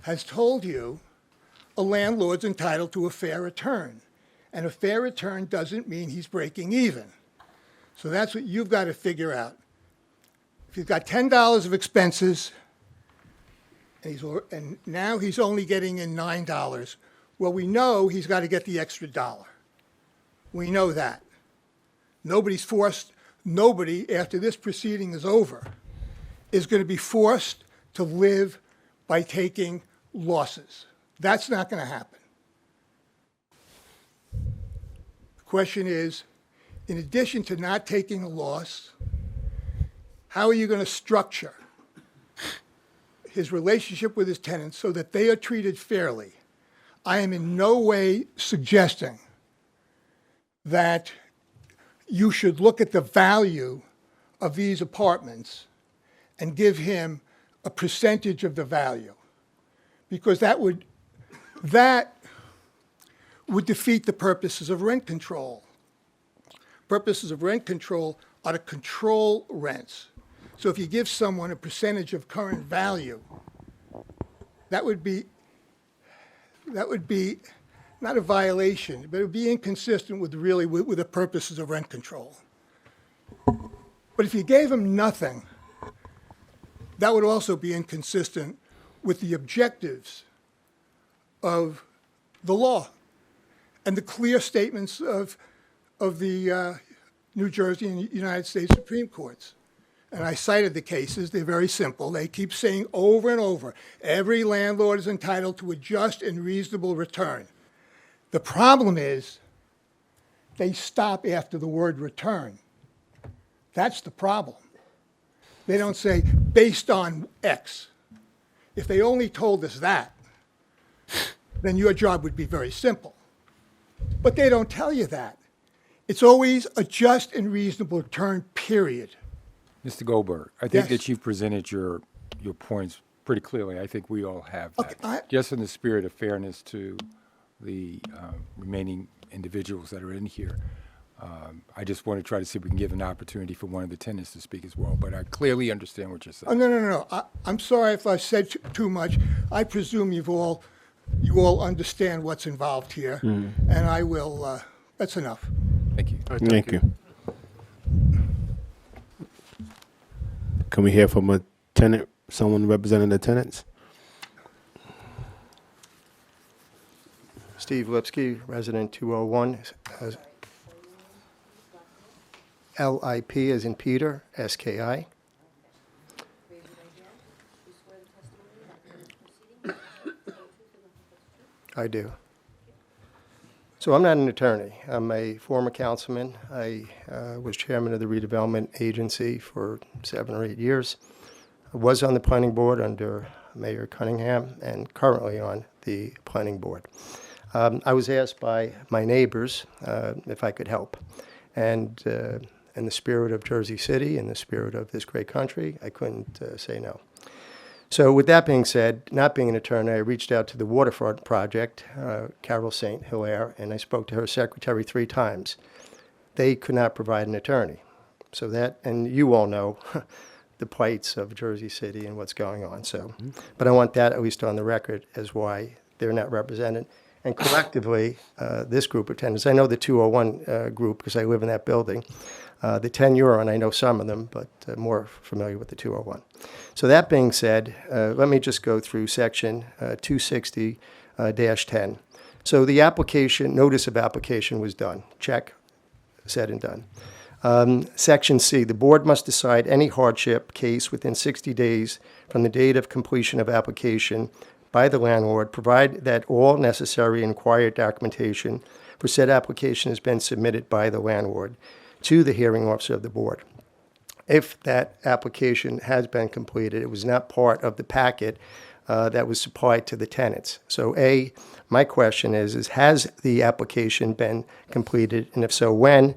has told you a landlord's entitled to a fair return. And a fair return doesn't mean he's breaking even. So that's what you've got to figure out. If he's got $10 of expenses, and now he's only getting in $9, well, we know he's got to get the extra $1. We know that. Nobody, after this proceeding is over, is going to be forced to live by taking losses. That's not going to happen. The question is, in addition to not taking a loss, how are you going to structure his relationship with his tenants so that they are treated fairly? I am in no way suggesting that you should look at the value of these apartments and give him a percentage of the value, because that would defeat the purposes of rent control. Purposes of rent control are to control rents. So if you give someone a percentage of current value, that would be not a violation, but it would be inconsistent with the purposes of rent control. But if you gave them nothing, that would also be inconsistent with the objectives of the law and the clear statements of the New Jersey and United States Supreme Courts. And I cited the cases. They're very simple. They keep saying over and over, every landlord is entitled to a just and reasonable return. The problem is they stop after the word return. That's the problem. They don't say based on X. If they only told us that, then your job would be very simple. But they don't tell you that. It's always a just and reasonable return, period. Mr. Goldberg, I think Yes. that you've presented your points pretty clearly. I think we all have that. Okay, Just in the spirit of fairness to the remaining individuals that are in here, I just want to try to see if we can give an opportunity for one of the tenants to speak as well. But I clearly understand what you're saying. Oh, no. I'm sorry if I said too much. I presume you all understand what's involved here. And I will, that's enough. Thank you. Thank you. Can we hear from a tenant, someone representing the tenants? Steve Lipsky, resident 201. LIP as in Peter, SKI. I do. So I'm not an attorney. I'm a former councilman. I was chairman of the redevelopment agency for 7 or 8 years. I was on the planning board under Mayor Cunningham, and currently on the planning board. I was asked by my neighbors if I could help. And in the spirit of Jersey City, in the spirit of this great country, I couldn't say no. So with that being said, not being an attorney, I reached out to the Waterfront Project, Carol St. Hilaire, and I spoke to her secretary 3 times. They could not provide an attorney. So that, and you all know the plights of Jersey City and what's going on. So, but I want that at least on the record as why they're not represented. And collectively, this group of tenants, I know the 201 group because I live in that building. The 10 Euro, I know some of them, but more familiar with the 201. So that being said, let me just go through section 260-10. So the application, notice of application was done. Check, said and done. Section C, the board must decide any hardship case within 60 days from the date of completion of application by the landlord, provide that all necessary and required documentation for said application has been submitted by the landlord to the hearing officer of the board. If that application has been completed, it was not part of the packet that was supplied to the tenants. So A, my question is has the application been completed? And if so, when?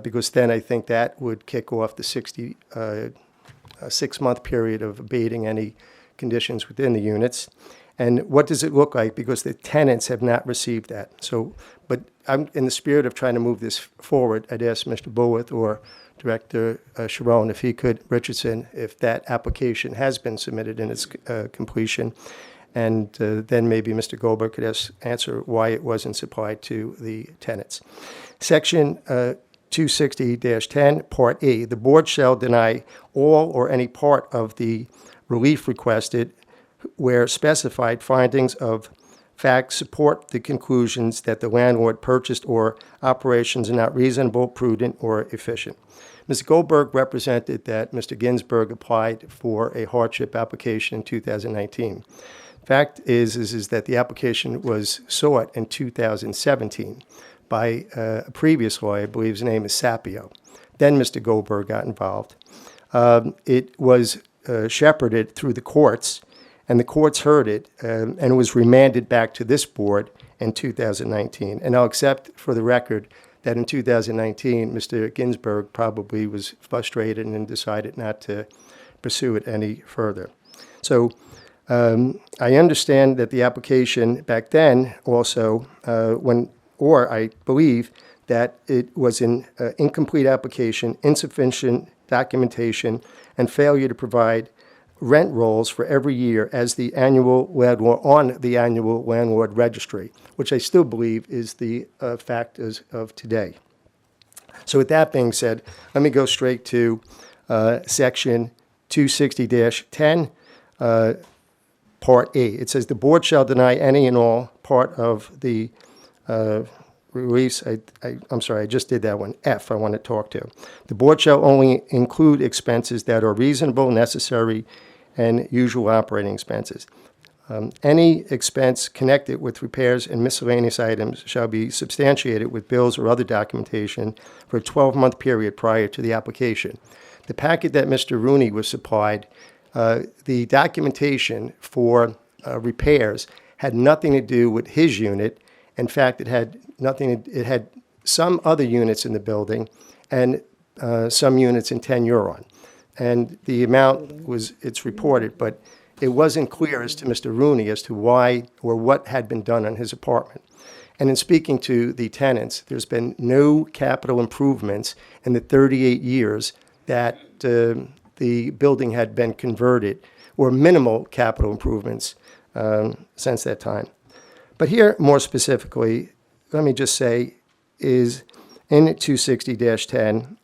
Because then I think that would kick off the 6-month period of abating any conditions within the units. And what does it look like? Because the tenants have not received that. So, but I'm in the spirit of trying to move this forward. I'd ask Mr. Bulworth or Director Sharon if he could, Richardson, if that application has been submitted in its completion. And then maybe Mr. Goldberg could answer why it wasn't supplied to the tenants. Section 260-10, Part E, the board shall deny all or any part of the relief requested where specified findings of fact support the conclusions that the landlord purchased or operations are not reasonable, prudent, or efficient. Mr. Goldberg represented that Mr. Ginsburg applied for a hardship application in 2019. Fact is that the application was sought in 2017 by a previous lawyer, I believe his name is Sapio. Then Mr. Goldberg got involved. It was shepherded through the courts, and the courts heard it, and it was remanded back to this board in 2019. And I'll accept for the record that in 2019, Mr. Ginsburg probably was frustrated and decided not to pursue it any further. So I understand that the application back then also, I believe that it was an incomplete application, insufficient documentation, and failure to provide rent rolls for every year as the annual landlord on the annual landlord registry, which I still believe is the fact of today. So with that being said, let me go straight to section 260-10, Part A. It says the board shall deny any and all part of the release. I'm sorry, I just did that one. F, I want to talk to. The board shall only include expenses that are reasonable, necessary, and usual operating expenses. Any expense connected with repairs and miscellaneous items shall be substantiated with bills or other documentation for a 12-month period prior to the application. The packet that Mr. Rooney was supplied, the documentation for repairs had nothing to do with his unit. In fact, it had some other units in the building and some units in 10 Euron. And the amount it's reported, but it wasn't clear as to Mr. Rooney as to why or what had been done on his apartment. And in speaking to the tenants, there's been no capital improvements in the 38 years that the building had been converted, or minimal capital improvements since that time. But here, more specifically, let me just say, is in 260-10,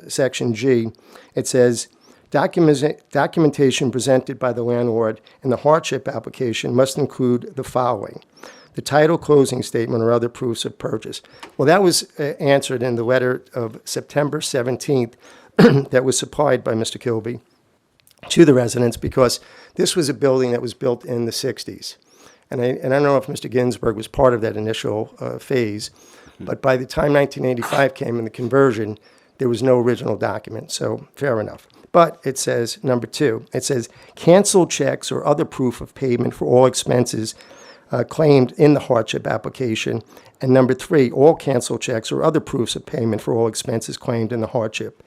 Section G, it says, documentation presented by the landlord in the hardship application must include the following: the title, closing statement, or other proofs of purchase. Well, that was answered in the letter of September 17th that was supplied by Mr. Kilby to the residents, because this was a building that was built in the 60s. And I don't know if Mr. Ginsburg was part of that initial phase, but by the time 1985 came in the conversion, there was no original document, so fair enough. But it says, number 2, it says, cancel checks or other proof of payment for all expenses claimed in the hardship application. And number 3, all cancel checks or other proofs of payment for all expenses claimed in the hardship.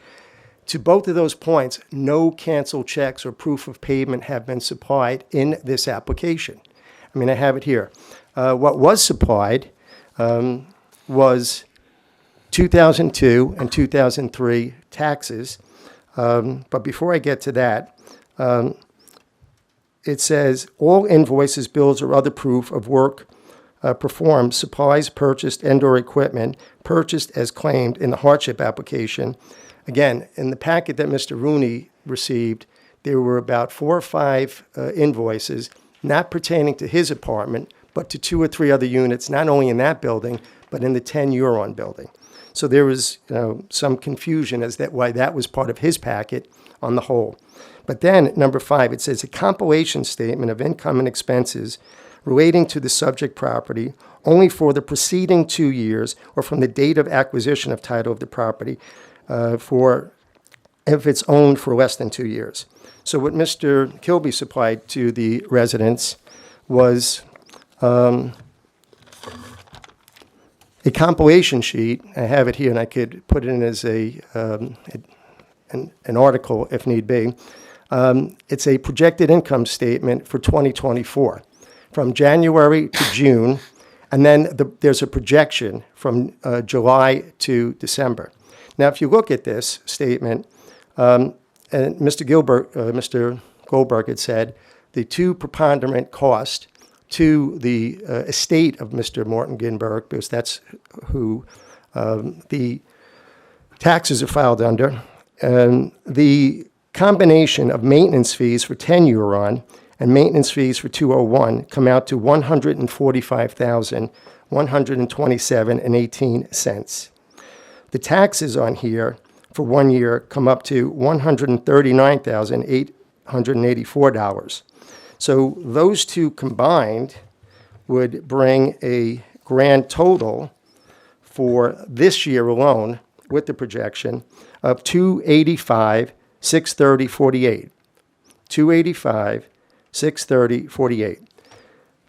To both of those points, no cancel checks or proof of payment have been supplied in this application. I mean, I have it here. What was supplied was 2002 and 2003 taxes. But before I get to that, it says all invoices, bills, or other proof of work performed, supplies purchased and/or equipment purchased as claimed in the hardship application. Again, in the packet that Mr. Rooney received, there were about 4 or 5 invoices not pertaining to his apartment, but to 2 or 3 other units, not only in that building, but in the 10 Huron building. So there was some confusion as to why that was part of his packet on the whole. But then at number 5, it says a compilation statement of income and expenses relating to the subject property only for the preceding 2 years or from the date of acquisition of title of the property for if it's owned for less than 2 years. So what Mr. Kilby supplied to the residents was a compilation sheet. I have it here, and I could put it in as an article if need be. It's a projected income statement for 2024 from January to June, and then there's a projection from July to December. Now, if you look at this statement, and Mr. Goldberg had said the 2 preponderant cost to the estate of Mr. Morton Ginberg, because that's who the taxes are filed under, the combination of maintenance fees for 10 Huron and maintenance fees for 201 come out to $145,127.18. The taxes on here for 1 year come up to $139,884. So those 2 combined would bring a grand total for this year alone with the projection of $285,630.48. $285,630.48.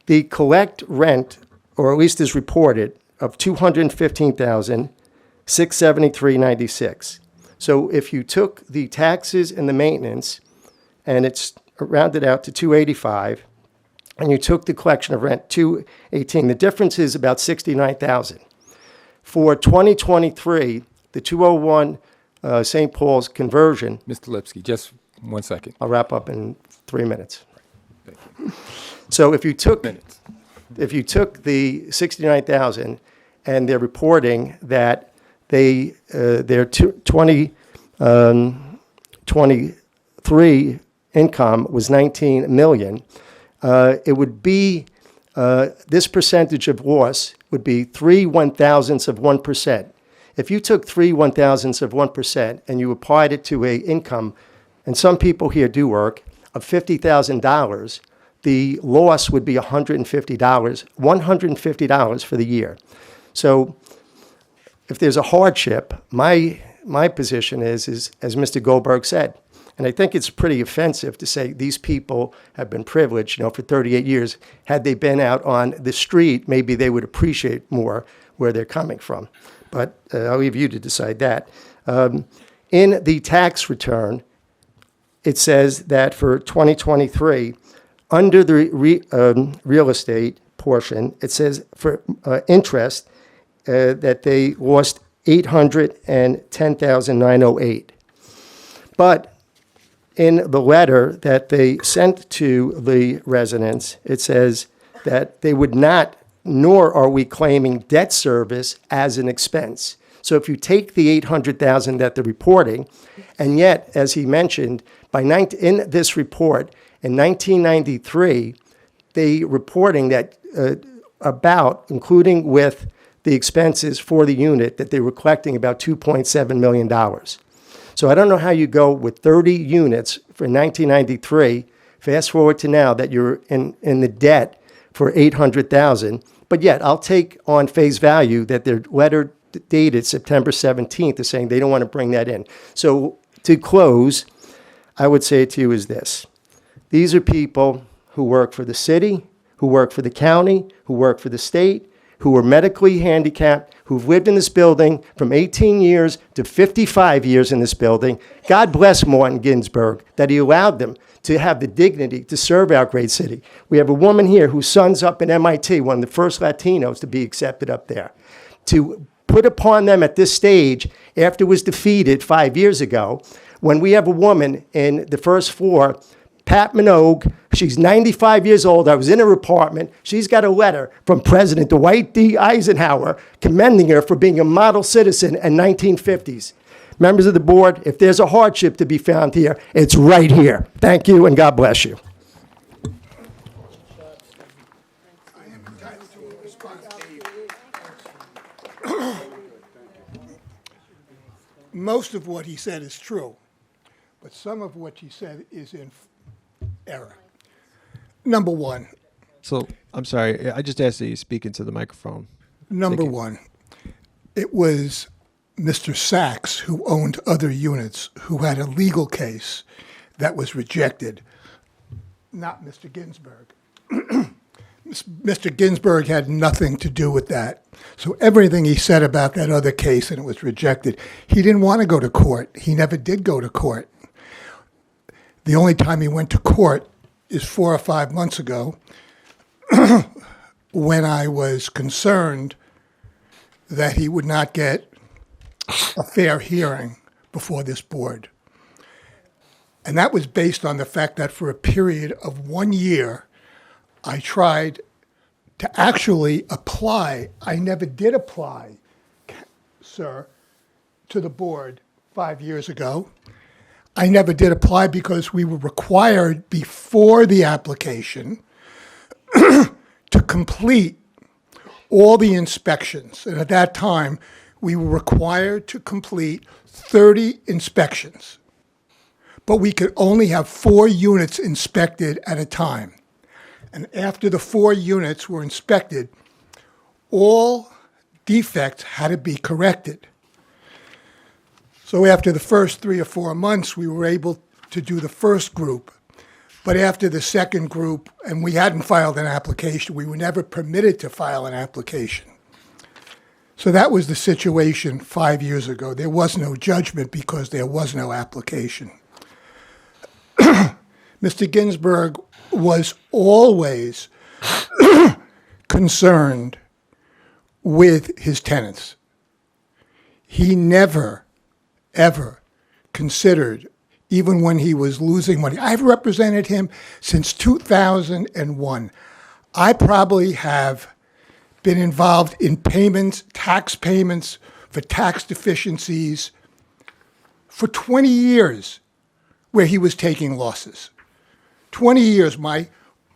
The collect rent, or at least is reported, of $215,673.96. So if you took the taxes and the maintenance, and it's rounded out to $285,000, and you took the collection of rent $218,000, the difference is about $69,000. For 2023, the 201 St. Paul's conversion. Mr. Lipsky, just 1 second. I'll wrap up in 3 minutes. So if you took the $69,000 and they're reporting that their 2023 income was $19 million, it would be this percentage of loss would be 3/1000ths of 1%. If you took 3/1000ths of 1% and you applied it to a income, and some people here do work, of $50,000, the loss would be $150 for the year. So if there's a hardship, my position is as Mr. Goldberg said, and I think it's pretty offensive to say these people have been privileged, for 38 years. Had they been out on the street, maybe they would appreciate more where they're coming from. But I'll leave you to decide that. In the tax return, it says that for 2023, under the real estate portion, it says for interest that they lost $810,908. But in the letter that they sent to the residents, it says that they would not, nor are we claiming debt service as an expense. So if you take the $800,000 that they're reporting, and yet, as he mentioned, in this report, in 1993, they reporting that including with the expenses for the unit, that they were collecting about $2.7 million. So I don't know how you go with 30 units for 1993, fast forward to now that you're in the debt for $800,000, but yet I'll take on face value that their letter dated September 17th is saying they don't want to bring that in. So to close, I would say to you is this. These are people who work for the city, who work for the county, who work for the state, who are medically handicapped, who've lived in this building from 18 years to 55 years in this building. God bless Martin Ginsburg that he allowed them to have the dignity to serve our great city. We have a woman here whose son's up in MIT, one of the first Latinos to be accepted up there. To put upon them at this stage, after it was defeated 5 years ago, when we have a woman in the first floor, Pat Minogue, she's 95 years old. I was in her apartment. She's got a letter from President Dwight D. Eisenhower commending her for being a model citizen in 1950s. Members of the board, if there's a hardship to be found here, it's right here. Thank you, and God bless you. Most of what he said is true, but some of what he said is in error. Number one. So, I'm sorry, I just asked that you speak into the microphone. Number one, it was Mr. Sachs, who owned other units, who had a legal case that was rejected, not Mr. Ginsburg. Mr. Ginsburg had nothing to do with that. So everything he said about that other case and it was rejected, he didn't want to go to court. He never did go to court. The only time he went to court is 4 or 5 months ago when I was concerned that he would not get a fair hearing before this board. And that was based on the fact that for a period of 1 year, I tried to actually apply. I never did apply, sir, to the board 5 years ago. I never did apply because we were required before the application to complete all the inspections. And at that time, we were required to complete 30 inspections. But we could only have 4 units inspected at a time. And after the 4 units were inspected, all defects had to be corrected. So after the first 3 or 4 months, we were able to do the first group. But after the second group, and we hadn't filed an application, we were never permitted to file an application. So that was the situation 5 years ago. There was no judgment because there was no application. Mr. Ginsburg was always concerned with his tenants. He never, ever considered, even when he was losing money. I've represented him since 2001. I probably have been involved in payments, tax payments for tax deficiencies for 20 years where he was taking losses. 20 years,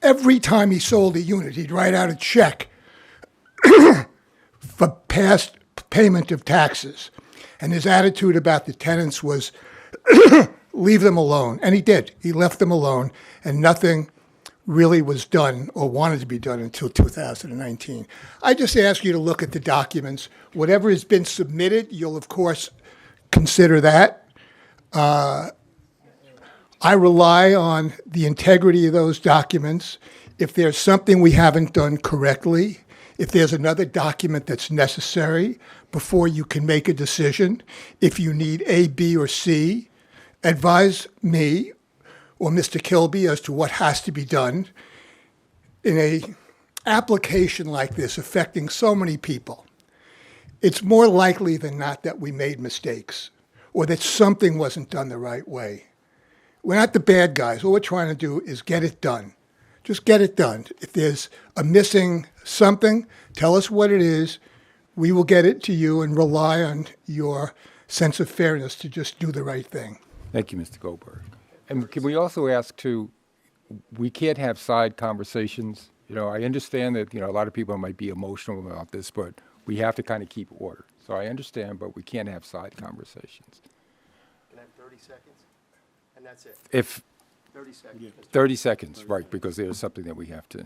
every time he sold a unit, he'd write out a check for past payment of taxes. And his attitude about the tenants was, leave them alone. And he did. He left them alone, and nothing really was done or wanted to be done until 2019. I just ask you to look at the documents. Whatever has been submitted, you'll, of course, consider that. I rely on the integrity of those documents. If there's something we haven't done correctly, if there's another document that's necessary before you can make a decision, if you need A, B, or C, advise me or Mr. Kilby as to what has to be done in an application like this affecting so many people. It's more likely than not that we made mistakes or that something wasn't done the right way. We're not the bad guys. All we're trying to do is get it done. Just get it done. If there's a missing something, tell us what it is. We will get it to you and rely on your sense of fairness to just do the right thing. Thank you, Mr. Goldberg. And can we also ask too, we can't have side conversations. You know, I understand that, a lot of people might be emotional about this, but we have to kind of keep order. So I understand, but we can't have side conversations. Can I have 30 seconds? And that's it. If 30 seconds. 30 seconds, right, because there's something that we have to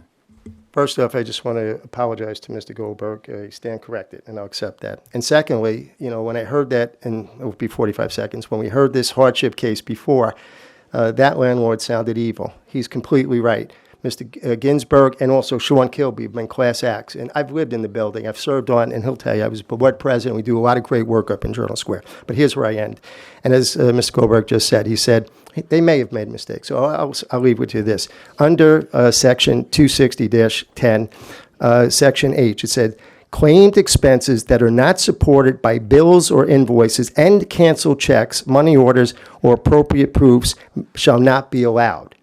First off, I just want to apologize to Mr. Goldberg. I stand corrected, and I'll accept that. And secondly, when I heard that, and it will be 45 seconds, when we heard this hardship case before, that landlord sounded evil. He's completely right. Mr. Ginsburg and also Sean Kilby have been class acts. And I've lived in the building. I've served on, and he'll tell you, I was board president. We do a lot of great work up in Journal Square. But here's where I end. And as Mr. Goldberg just said, he said, they may have made mistakes. So I'll leave with you this. Under Section 260-10, Section H, it said, claimed expenses that are not supported by bills or invoices and canceled checks, money orders, or appropriate proofs shall not be allowed.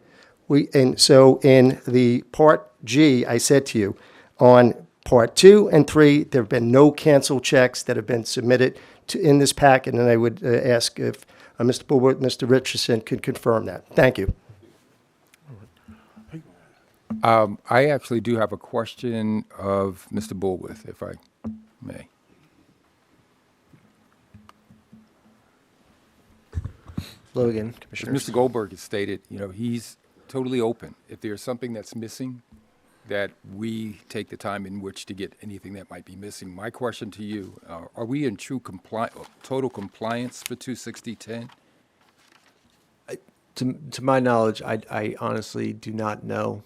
And so in the Part G, I said to you, on Part 2 and 3, there have been no canceled checks that have been submitted in this packet, and I would ask if Mr. Bulworth, Mr. Richardson could confirm that. Thank you. I actually do have a question of Mr. Bulworth, if I may. Hello again, Commissioners. Mr. Goldberg has stated, he's totally open. If there's something that's missing, that we take the time in which to get anything that might be missing. My question to you, are we in true total compliance for 260-10? To my knowledge, I honestly do not know.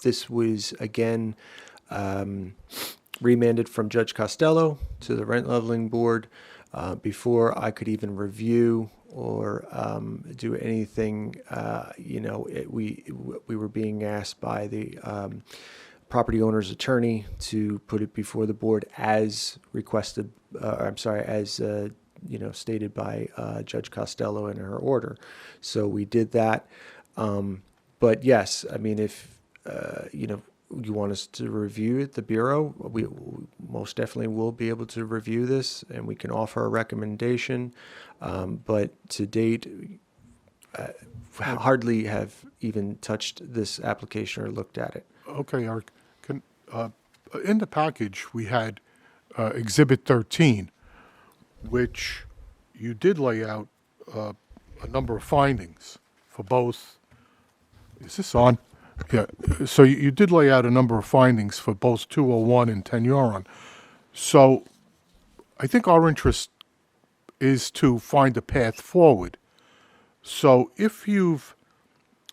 This was, again, remanded from Judge Costello to the Rent Leveling Board before I could even review or do anything. We were being asked by the property owner's attorney to put it before the board as requested. As stated by Judge Costello in her order. So we did that. But yes, I mean, if you want us to review it, the Bureau, we most definitely will be able to review this, and we can offer a recommendation. But to date, hardly have even touched this application or looked at it. Okay, Eric. In the package, we had Exhibit 13, which you did lay out a number of findings for both. Is this on? Yeah. So you did lay out a number of findings for both 201 and 10 Huron. So I think our interest is to find a path forward. So if you've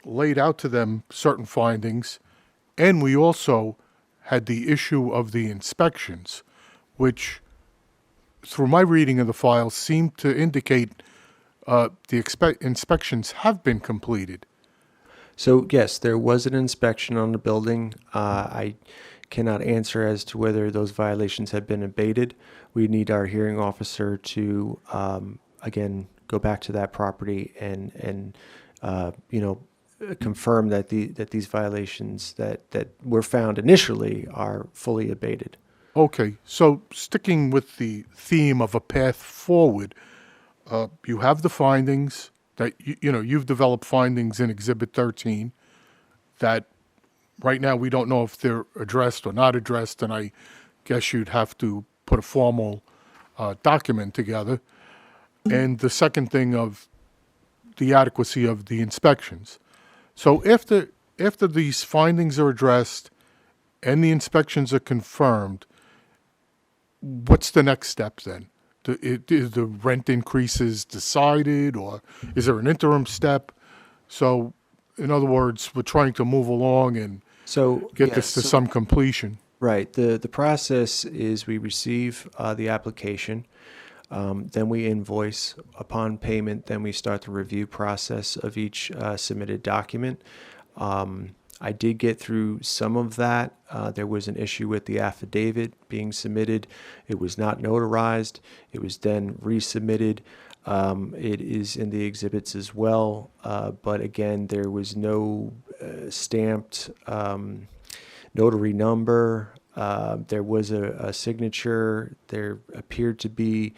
laid out to them certain findings, and we also had the issue of the inspections, which through my reading of the file seemed to indicate the inspections have been completed. So yes, there was an inspection on the building. I cannot answer as to whether those violations have been abated. We need our hearing officer to, again, go back to that property and confirm that these violations that were found initially are fully abated. Okay, so sticking with the theme of a path forward, you have the findings that, you've developed findings in Exhibit 13 that right now we don't know if they're addressed or not addressed, and I guess you'd have to put a formal document together. And the second thing of the adequacy of the inspections. So after these findings are addressed and the inspections are confirmed, what's the next step then? Is the rent increases decided, or is there an interim step? So, in other words, we're trying to move along and get this to some completion. Right. The process is we receive the application, then we invoice. Upon payment, then we start the review process of each submitted document. I did get through some of that. There was an issue with the affidavit being submitted. It was not notarized. It was then resubmitted. It is in the exhibits as well. But again, there was no stamped notary number. There was a signature. There appeared to be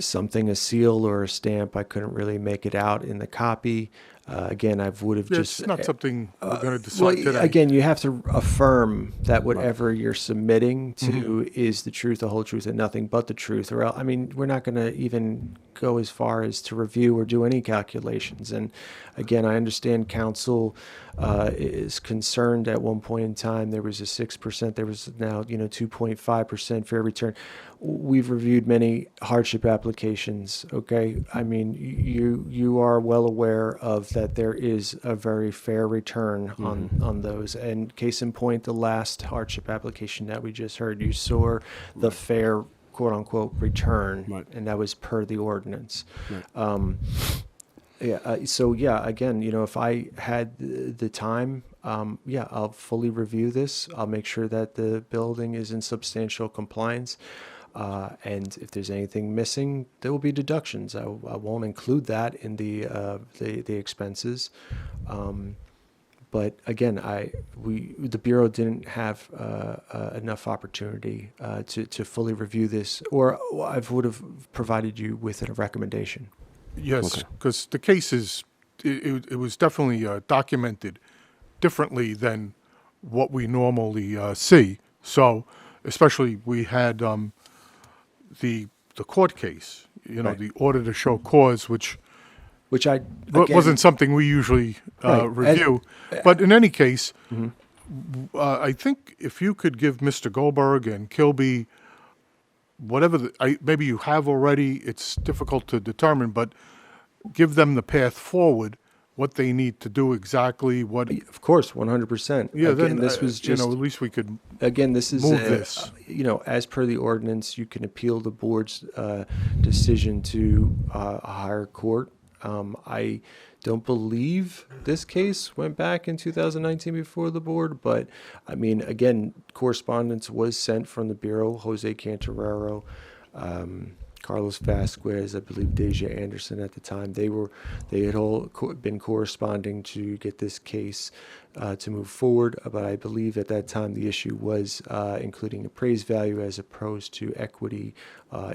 something, a seal or a stamp. I couldn't really make it out in the copy. Again, I would have just... It's not something we're going to decide today. Again, you have to affirm that whatever you're submitting to is the truth, the whole truth, and nothing but the truth. Or else, we're not going to even go as far as to review or do any calculations. And again, I understand counsel is concerned at one point in time. There was a 6%. There was now 2.5% fair return. We've reviewed many hardship applications. Okay, I mean you are well aware of that. There is a very fair return on those. And case in point, the last hardship application that we just heard, you saw the fair quote unquote return, Right. and that was per the ordinance. Right. So again, if I had the time, I'll fully review this. I'll make sure that the building is in substantial compliance. And if there's anything missing, there will be deductions. I won't include that in the expenses. But again, the Bureau didn't have enough opportunity to fully review this, or I would have provided you with a recommendation. Yes, because the case it was definitely documented differently than what we normally see. So, especially we had the court case, Right. the order to show cause, which I wasn't something we usually Right. review. But in any case, I think if you could give Mr. Goldberg and Kilby whatever, maybe you have already, it's difficult to determine, but give them the path forward, what they need to do exactly, what... Of course, 100%. Yeah, Again, then, this was just... at least we could Again, this is, move this. As per the ordinance, you can appeal the board's decision to a higher court. I don't believe this case went back in 2019 before the board, but I mean, again, correspondence was sent from the Bureau, Jose Cantarero, Carlos Vasquez, I believe Deja Anderson at the time. They had all been corresponding to get this case to move forward, but I believe at that time the issue was including appraised value as opposed to equity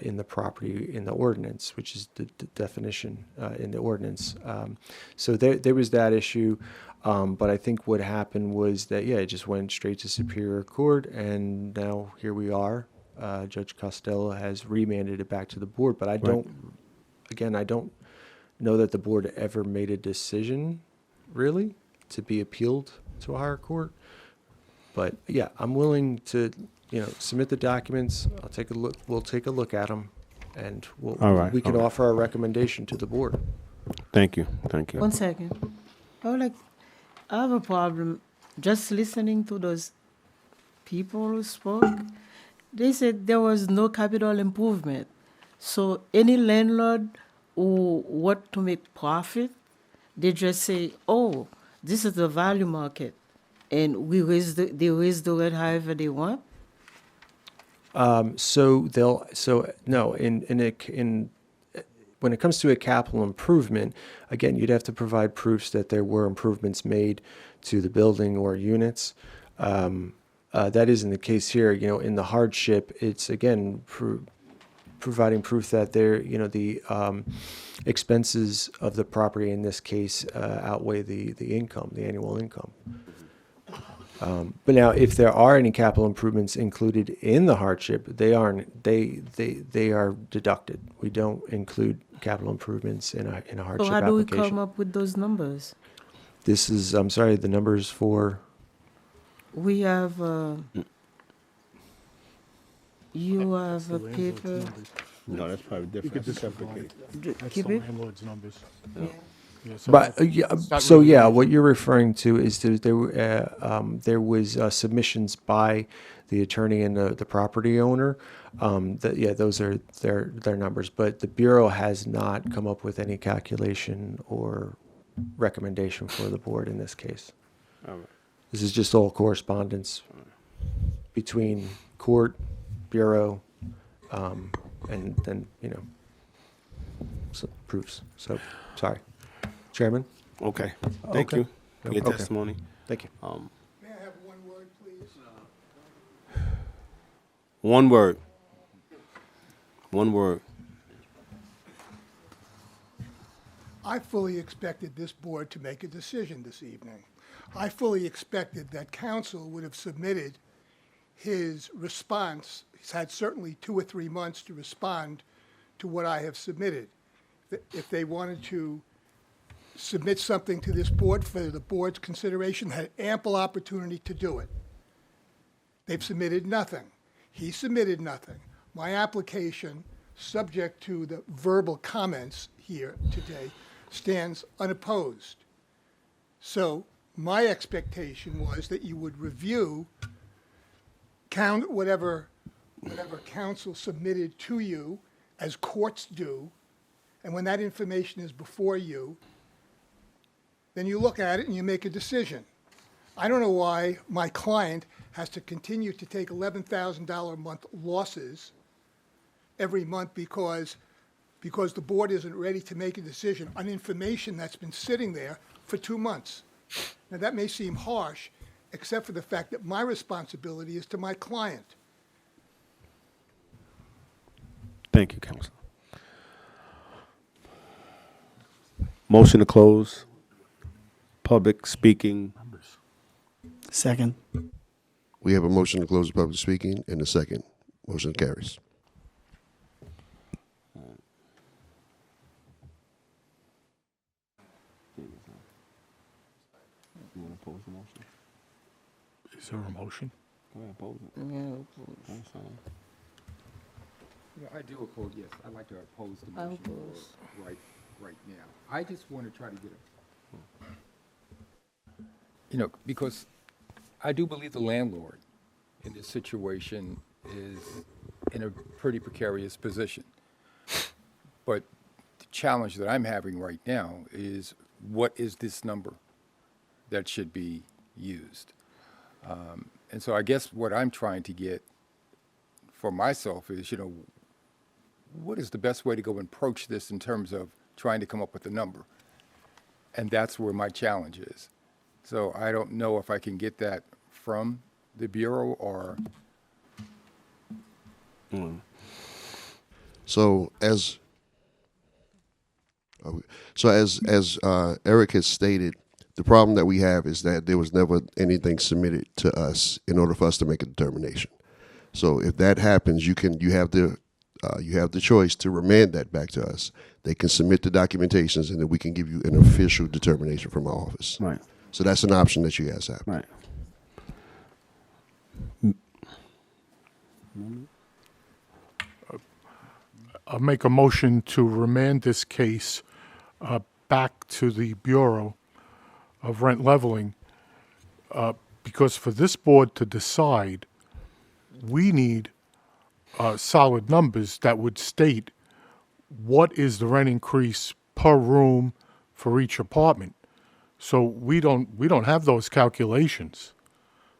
in the property in the ordinance, which is the definition in the ordinance. So there was that issue, but I think what happened was that, it just went straight to Superior Court, and now here we are. Judge Costello has remanded it back to the board, but I don't know that the board ever made a decision, really, to be appealed to a higher court. But I'm willing to, submit the documents. I'll take a look. We'll take a look at them, and we can offer our recommendation to the board. Thank you. 1 second. I have a problem just listening to those people who spoke. They said there was no capital improvement. So any landlord who want to make profit, they just say, oh, this is the value market, and they raise the rent however they want. No, when it comes to a capital improvement, again, you'd have to provide proofs that there were improvements made to the building or units. That isn't the case here. In the hardship, it's again providing proof that the expenses of the property in this case outweigh the income, the annual income. But now, if there are any capital improvements included in the hardship, they are deducted. We don't include capital improvements in a hardship application. So how do we come up with those numbers? This is, I'm sorry, the numbers for... We have, you have a paper. No, that's probably different. You could just Keep the it? landlord's numbers. Yeah. But not really- what you're referring to is there was submissions by the attorney and the property owner. Those are their numbers. But the Bureau has not come up with any calculation or recommendation for the board in this case. All right. This is just all correspondence between court, Bureau, and then proofs. So sorry. Chairman? Okay. Thank you for your Okay. testimony. Thank you. May I have one word, please? One word. One word. I fully expected this board to make a decision this evening. I fully expected that counsel would have submitted his response. He's had certainly 2 or 3 months to respond to what I have submitted. If they wanted to submit something to this board for the board's consideration, had ample opportunity to do it. They've submitted nothing. He submitted nothing. My application, subject to the verbal comments here today, stands unopposed. So my expectation was that you would review, count whatever counsel submitted to you, as courts do, and when that information is before you, then you look at it and you make a decision. I don't know why my client has to continue to take $11,000 a month losses every month because the board isn't ready to make a decision on information that's been sitting there for 2 months. Now, that may seem harsh, except for the fact that my responsibility is to my client. Thank you, Council. Motion to close. Public speaking. Second. We have a motion to close the public speaking and a second. Motion carries. You want to oppose the motion? Is there a motion? Go ahead, oppose it. Yeah, That's fine. Yeah, I do oppose, yes, I'd like to oppose the I motion oppose. right now. I just want to try to get because I do believe the landlord in this situation is in a pretty precarious position. But the challenge that I'm having right now is, what is this number that should be used? And so I guess what I'm trying to get for myself is, what is the best way to go and approach this in terms of trying to come up with a number? And that's where my challenge is. So I don't know if I can get that from the Bureau or... So as Eric has stated, the problem that we have is that there was never anything submitted to us in order for us to make a determination. So if that happens, you have the choice to remand that back to us. They can submit the documentations, and then we can give you an official determination from our office. Right. So that's an option that you guys have. Right. I'll make a motion to remand this case back to the Bureau of Rent Leveling, because for this board to decide, we need solid numbers that would state what is the rent increase per room for each apartment. So we don't have those calculations.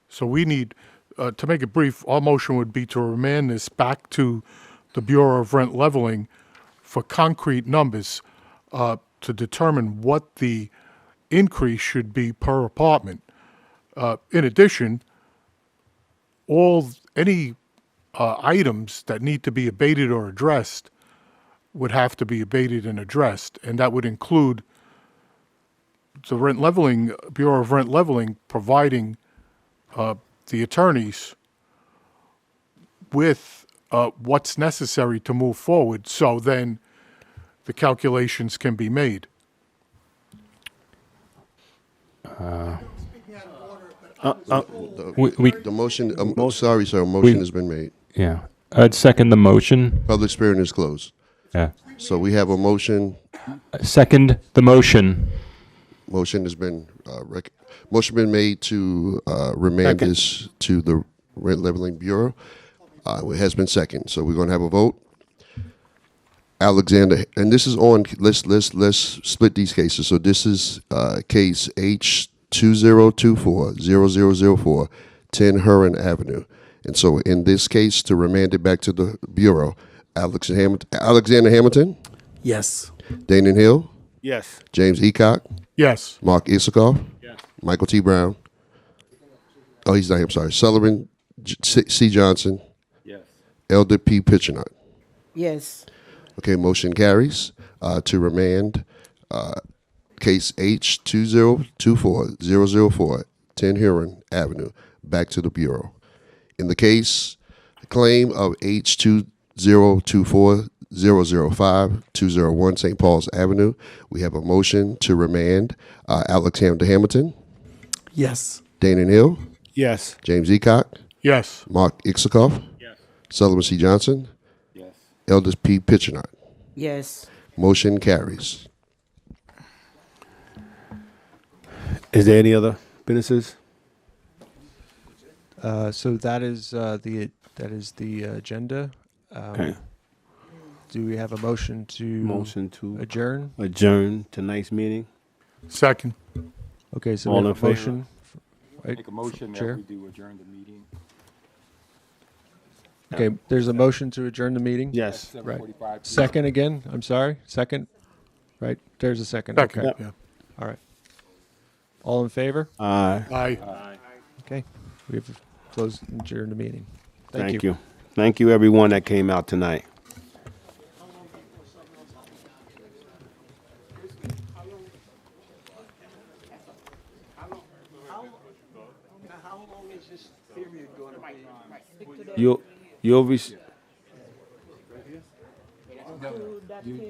So we need, to make it brief, our motion would be to remand this back to the Bureau of Rent Leveling for concrete numbers to determine what the increase should be per apartment. In addition, any items that need to be abated or addressed would have to be abated and addressed, and that would include the Bureau of Rent Leveling providing the attorneys with what's necessary to move forward, so then the calculations can be made. The motion, sorry, sir, a motion has been made. Yeah. I'd second the motion. Public hearing is closed. Yeah. So we have a motion. Second the motion. Motion has been made to remand this to the Rent Leveling Bureau. It has been second, so we're going to have a vote. Alexander, and this is on. Let's split these cases. So this is case H2024-0004, 10 Huron Avenue, and so in this case, to remand it back to the Bureau, Alexander Hamilton, Yes. Danon Hill, Yes. James Eacock, Yes. Mark Isikoff, Michael T. Brown. Oh, he's not here. I'm sorry. Sullivan C. Johnson. Yes. Elder P. Pitchenot. Yes. Okay, motion carries to remand case H2024-004, 10 Huron Avenue, back to the Bureau. In the case, claim of H2024-005, 005-201 St. Paul's Avenue. We have a motion to remand Alexander Hamilton, Yes. Dana Hill, Yes. James Eacock, Yes. Mark Ixakoff, Sullivan C. Johnson, Yes. Elders P. Pitchenart. Yes. Motion carries. Is there any other businesses? So that is the agenda. Okay. Do we have a motion to Motion to adjourn? adjourn tonight's meeting. Second. Okay, so All we in have a favor? motion. Right, Make a motion that Chair? we do adjourn the meeting. Okay, there's a motion to adjourn the meeting. Yes. Right. 7:45 Second again. I'm sorry. Second. Right. There's a second. Second. Okay. Yeah. All right. All in favor? Aye. Aye. Okay. We've closed and adjourned the meeting. Thank you. Thank you, everyone that came out tonight. You'll be.